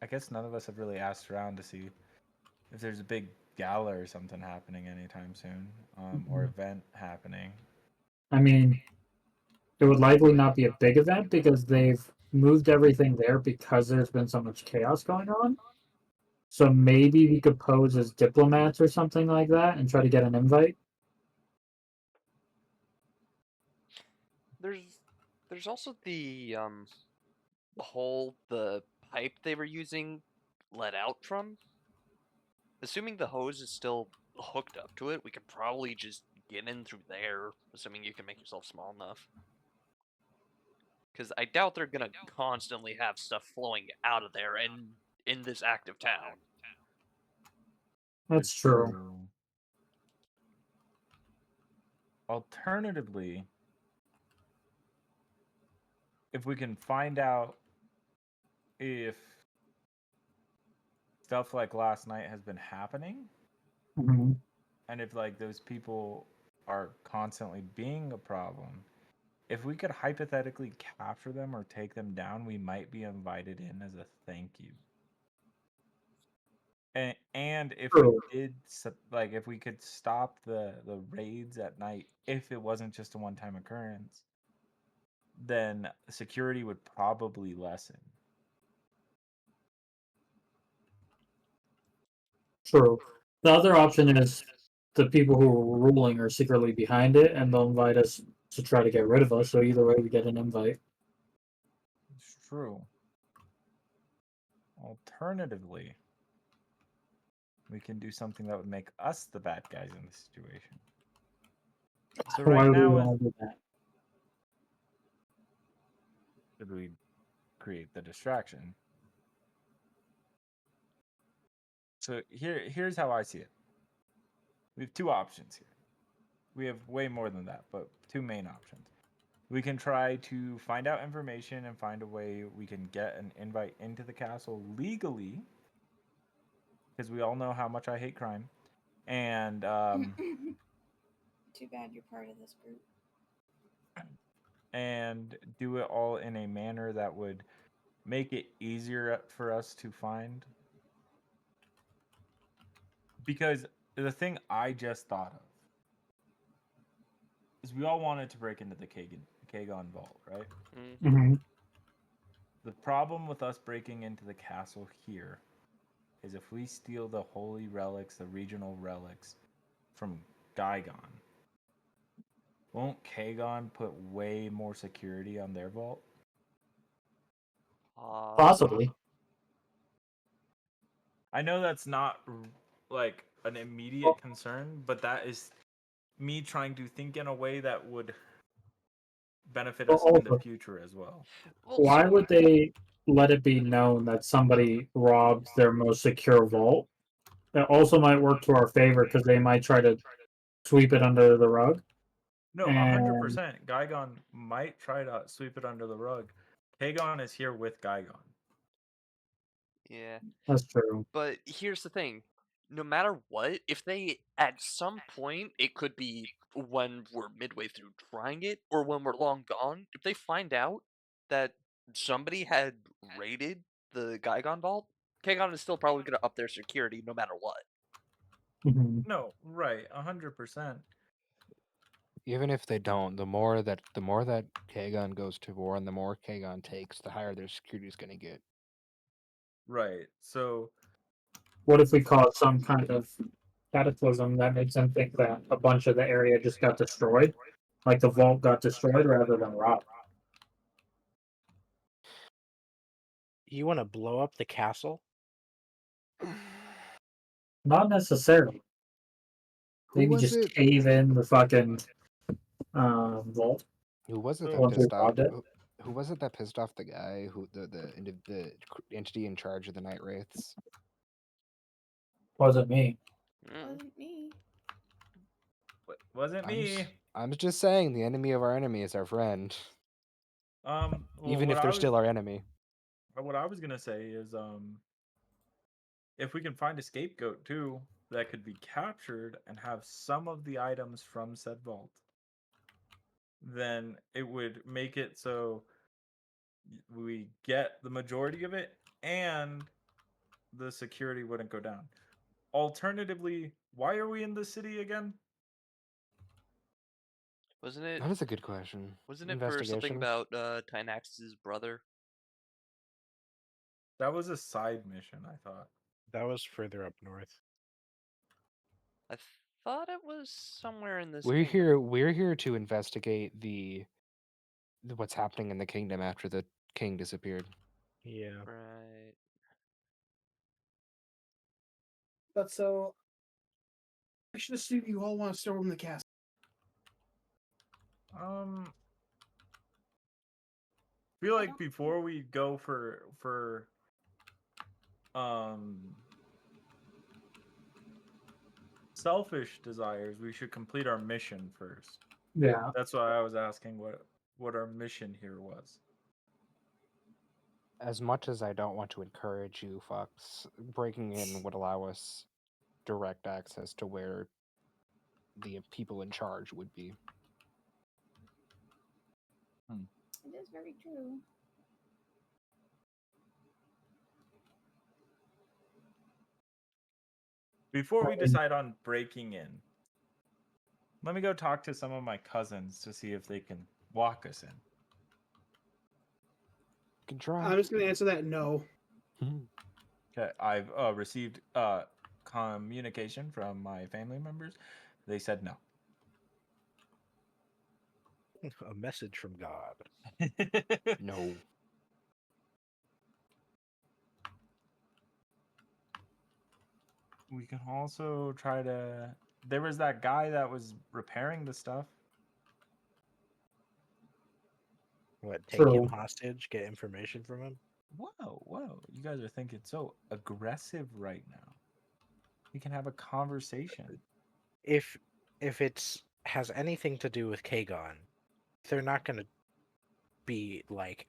I guess none of us have really asked around to see if there's a big gala or something happening anytime soon, or event happening. I mean, it would likely not be a big event because they've moved everything there because there's been so much chaos going on. So maybe we could pose as diplomats or something like that and try to get an invite. There's also the hole the pipe they were using let out from. Assuming the hose is still hooked up to it, we could probably just get in through there, assuming you can make yourself small enough. Because I doubt they're gonna constantly have stuff flowing out of there and in this active town. That's true. Alternatively, if we can find out if stuff like last night has been happening, Mhm. and if like those people are constantly being a problem, if we could hypothetically capture them or take them down, we might be invited in as a thank you. And if we True. did like if we could stop the raids at night, if it wasn't just a one-time occurrence, then security would probably lessen. True. The other option is the people who are ruling are secretly behind it and they'll invite us to try to get rid of us. So either way, we get an invite. It's true. Alternatively, we can do something that would make us the bad guys in the situation. So Why right would we now, want to do that? should we create the distraction? So here's how I see it. We have two options here. We have way more than that, but two main options. We can try to find out information and find a way we can get an invite into the castle legally, because we all know how much I hate crime. And Too bad you're part of this group. and do it all in a manner that would make it easier for us to find. Because the thing I just thought of is we all wanted to break into the Kagon vault, right? Mm-hmm. Mm-hmm. The problem with us breaking into the castle here is if we steal the holy relics, the regional relics from Gaigon, won't Kagon put way more security on their vault? Possibly. I know that's not like an immediate concern, but that is me trying to think in a way that would benefit But us in the also, future as well. Well, why so would they let it be known that somebody robbed their most secure vault? It also might work to our favor because they might try to sweep it under the rug. No, And 100%. Gaigon might try to sweep it under the rug. Kagon is here with Gaigon. yeah. that's true. But here's the thing. No matter what, if they at some point, it could be when we're midway through trying it or when we're long gone, if they find out that somebody had raided the Gaigon vault, Kagon is still probably going to up their security no matter what. Mhm. No, right, 100%. Even if they don't, the more that Kagon goes to war and the more Kagon takes, the higher their security is going to get. Right. So, What if we cause some kind of cataclysm that makes them think that a bunch of the area just got destroyed? Like the vault got destroyed rather than robbed? You want to blow up the castle? Not necessarily. Who Maybe was just it? cave in the fucking vault Who was it that once we pissed off? robbed it. Who was it that pissed off the guy who the entity in charge of the night wraiths? Wasn't me. Mm. Wasn't me. wasn't me. I'm just saying the enemy of our enemy is our friend, Well, even if they're still our enemy. what I was gonna say is, if we can find a scapegoat too that could be captured and have some of the items from said vault, then it would make it so we get the majority of it, and the security wouldn't go down. Alternatively, why are we in the city again? Wasn't it? That is a good question. Wasn't it for something Investigation. about Tynax's brother? That was a side mission, I thought. That was further up north. I thought it was somewhere in this. We're kingdom. here. We're here to investigate what's happening in the kingdom after the king disappeared. Yeah. Right. But so, I should assume you all want to storm the castle. Feel I like don't- before we go for selfish desires, we should complete our mission first. Yeah. That's why I was asking what our mission here was. As much as I don't want to encourage you fucks, breaking in would allow us direct access to where the people in charge would be. It is very true. Before we decide on breaking in, let me go talk to some of my cousins to see if they can walk us in. You can try. I'm just going to answer that no. Okay, I've received communication from my family members. They said no. A message from God. No. We can also try to. There was that guy that was repairing the stuff. What, take him True. hostage, get information from him? Whoa. You guys are thinking so aggressive right now. We can have a conversation. If it's has anything to do with Kagon, they're not gonna be like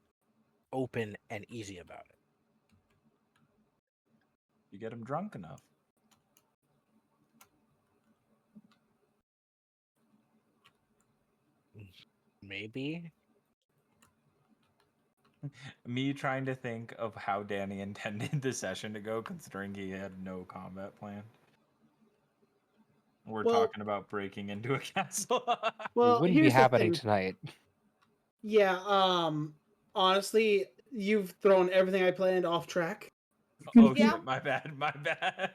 open and easy about it. You get him drunk enough. Maybe. Me trying to think of how Danny intended the session to go, considering he had no combat plan. We're Well- talking about breaking into a castle. Well, it wouldn't be here's the happening thing. tonight. Yeah, honestly, you've thrown everything I planned off track. Oh Yeah. shit, my bad. The minute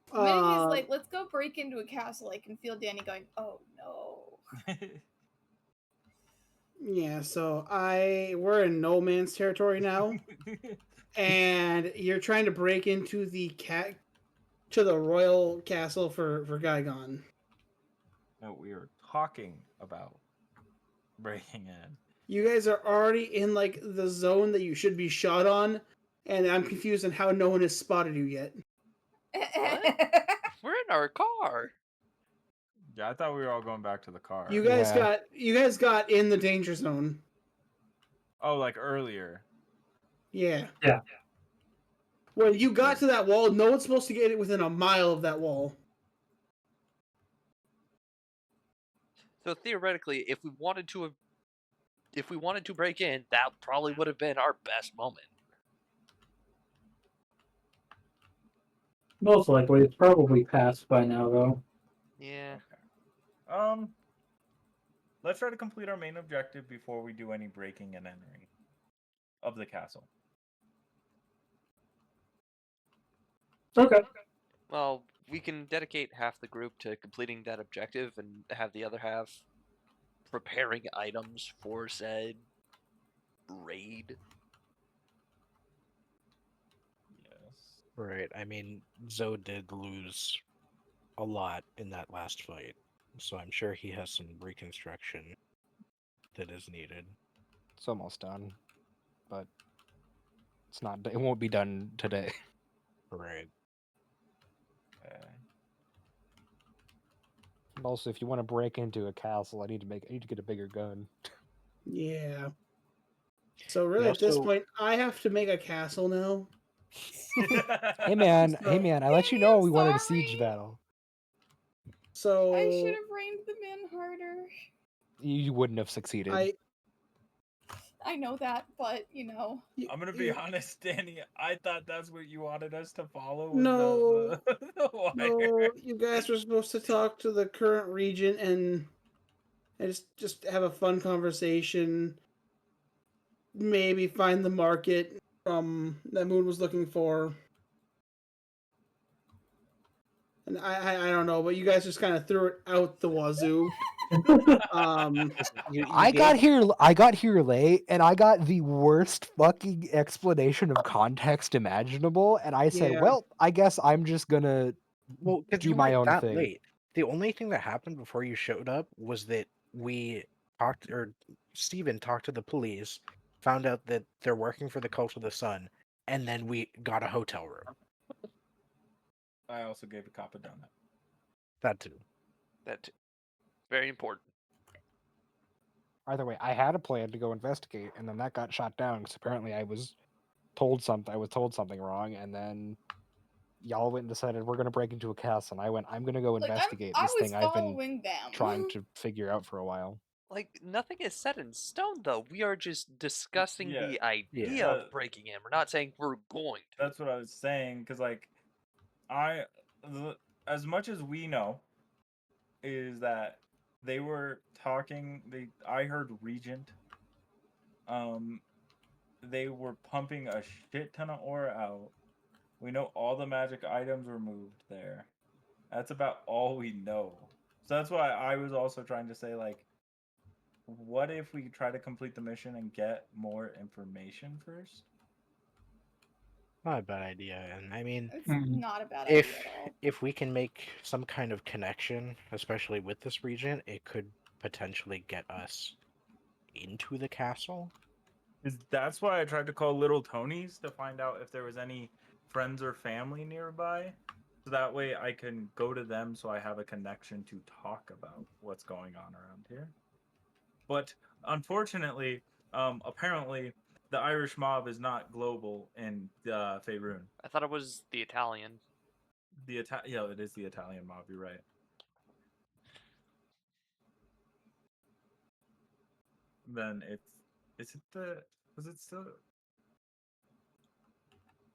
he's Um, like, let's go break into a castle, I can feel Danny going, oh no. yeah, so we're in no man's territory now, and you're trying to break into the royal castle for Gaigon. No, we were talking about breaking in. You guys are already in like the zone that you should be shot on, and I'm confused on how no one has spotted you yet. We're in our car. Yeah, I thought we were all going back to the car. You guys Yeah. got in the danger zone. Oh, like earlier. Yeah. Yeah. When you got to that wall, no one's supposed to get it within a mile of that wall. So theoretically, if we wanted to break in, that probably would have been our best moment. Most likely, it's probably passed by now, though. Yeah. Okay. Let's try to complete our main objective before we do any breaking and entering of the castle. Okay. Well, we can dedicate half the group to completing that objective and have the other half preparing items for said raid. Yes. Right. I mean, Zoe did lose a lot in that last fight, so I'm sure he has some reconstruction that is needed. It's almost done, but it's not. It won't be done today. Right. Okay. Also, if you want to break into a castle, I need to get a bigger gun. Yeah. So really, You at this also- point, I have to make a castle now. Hey man, So- I let you Danny, know I'm we wanted a siege sorry. battle. So I should have reined them in harder. You wouldn't have succeeded. I I know that, but you know. I'm gonna be honest, Danny. I thought that's what you wanted us to follow. Was No. the wire. No, you guys were supposed to talk to the current regent and just have a fun conversation. Maybe find the market that Moon was looking for. And I don't know, but you guys just kind of threw it out the wazoo. Listen, you I gave got here late, and I got the worst fucking explanation of context imaginable, and I said, Yeah. "Well, I guess I'm just gonna well, because do you my weren't own that thing." late. The only thing that happened before you showed up was that we talked, or Steven talked to the police, found out that they're working for the Cult of the Sun, and then we got a hotel room. I also gave a cop a donut. That too. That very important. Either way, I had a plan to go investigate, and then that got shot down because apparently I was told something wrong, and then y'all went and decided we're gonna break into a castle, and I went, I'm gonna go Like investigate I this was thing I've been following them. trying to figure out for a while. Like, nothing is set in stone, though. We are just discussing Yeah, the idea Yeah. of breaking in. We're not saying we're going to. That's what I was saying. Because like, as much as we know, is that they were talking. I heard Regent. They were pumping a shit ton of ore out. We know all the magic items were moved there. That's about all we know. So that's why I was also trying to say, like, what if we try to complete the mission and get more information first? Not a bad idea. And I mean, It's Mm. not a bad idea if at all. if we can make some kind of connection, especially with this region, it could potentially get us into the castle. That's why I tried to call Little Tony's to find out if there was any friends or family nearby. So that way I can go to them so I have a connection to talk about what's going on around here. But unfortunately, apparently the Irish mob is not global in Faerun. I thought it was the Italian. Yeah, it is the Italian mob. You're right. Then is it the was it still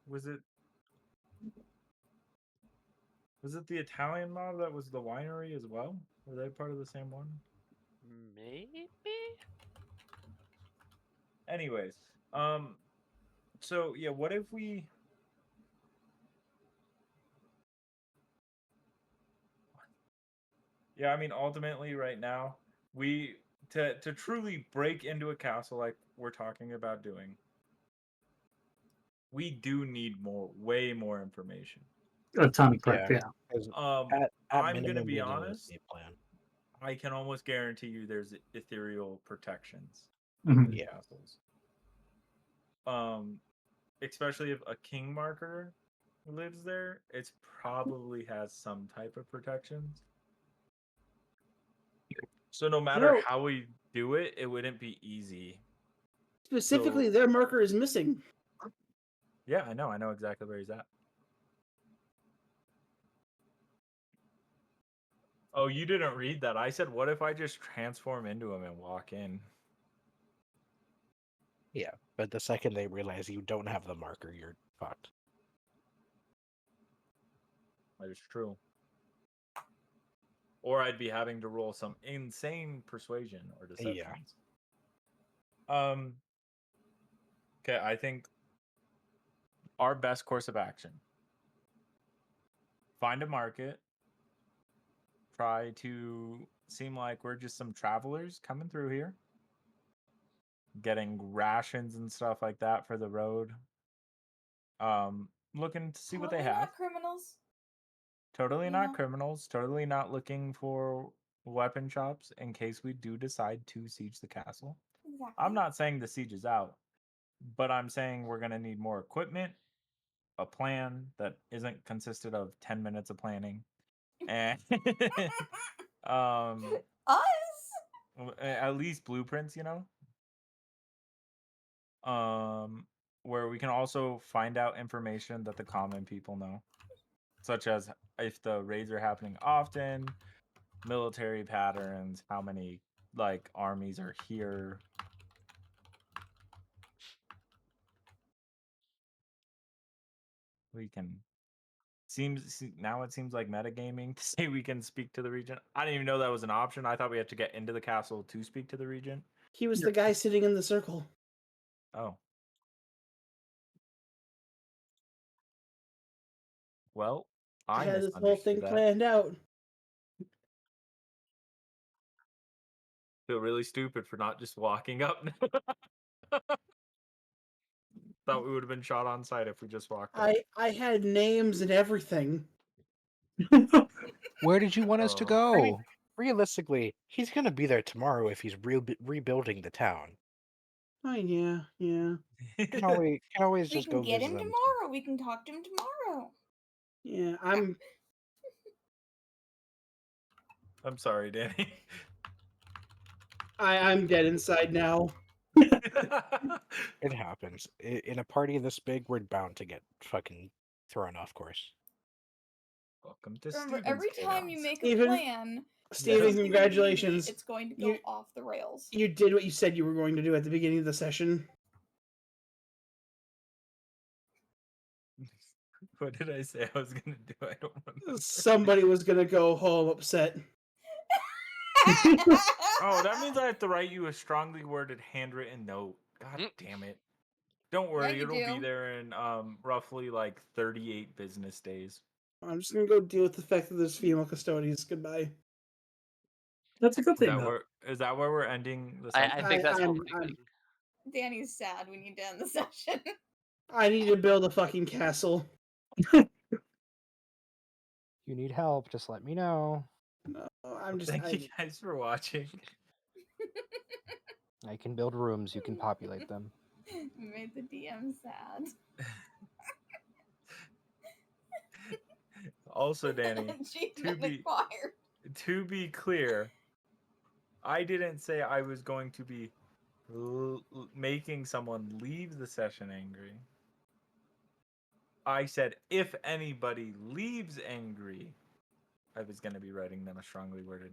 was it was it the Italian mob that was the winery as well? Were they part of the same one? Maybe? Anyways, so yeah, what if we yeah, I mean ultimately right now, we to truly break into a castle like we're talking about doing, we do need way more information. A ton of prep, Yeah. yeah. 'Cause Um at I'm gonna minimum, be we need an honest, escape plan. I can almost guarantee you there's ethereal protections Mhm. in these Yeah. castles. Especially if a king marker lives there, it's probably has some type of protections. So no matter No, how we do it, it wouldn't be easy. specifically, So their marker is missing. yeah, I know exactly where he's at. Oh, you didn't read that. I said, what if I just transform into him and walk in? Yeah. But the second they realize you don't have the marker, you're fucked. That is true. Or I'd be having to roll some insane persuasion or deceptions. Okay, I think our best course of action. Find a market. Try to seem like we're just some travelers coming through here. Getting rations and stuff like that for the road. Looking to see what they Totally have. not criminals. Totally You not know? criminals. Totally not looking for weapon shops in case we do decide to siege the castle. Exactly. I'm not saying the siege is out, but I'm saying we're going to need more equipment, a plan that isn't consisted of 10 minutes of planning, and um, Us? at least blueprints, where we can also find out information that the common people know, such as if the raids are happening often, military patterns, how many like armies are here. we can. Now it seems like metagaming to say we can speak to the region. I didn't even know that was an option. I thought we had to get into the castle to speak to the region. He was the guy sitting in the circle. Oh. Well, I I had this whole thing misunderstood that. planned out. Feel really stupid for not just walking up. Thought we would have been shot on sight if we just walked up. I had names and everything. Where did you want us to Oh. go? I mean, realistically, he's gonna be there tomorrow if he's rebuilding the town. Oh yeah. Can always We just can go get visit him them. tomorrow. We can talk to him tomorrow. Yeah, I'm sorry, Danny. I'm dead inside now. It happens. In a party this big, we're bound to get fucking thrown off course. Welcome to Remember, Steven's every time you Chaos. make a Steven- plan, Steven, something really, congratulations. it's going to go off the rails. You did what you said you were going to do at the beginning of the session. What did I say I was gonna do? I don't remember. Somebody was gonna go home upset. Oh, that means I have to write you a strongly worded handwritten note. God damn it. Don't worry, you it'll be do. there in roughly like 38 business days. I'm just gonna go deal with the fact that there's female custodians. Goodbye. That's a good Is thing, that though. where we're ending the I session? think that's what I'm- we're doing. Danny's sad. We need to end the session. I need to build a fucking castle. You need help, just let me know. No, I'm just. Thank you guys for watching. I can build rooms, you can populate them. We made the DM sad. Also, Danny, Achievement acquired. to be clear, I didn't say I was going to be making someone leave the session angry. I said if anybody leaves angry, I was going to be writing them a strongly worded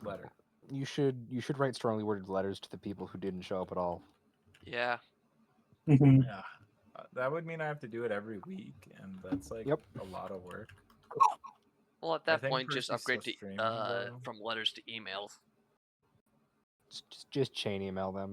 letter. You should write strongly worded letters to the people who didn't show up at all. Yeah. Mhm. Yeah. That would mean I have to do it every week, and that's like a lot of work. Well, at I that think point, just Percy's upgrade still to streaming, though. from letters to emails. Just chain email them.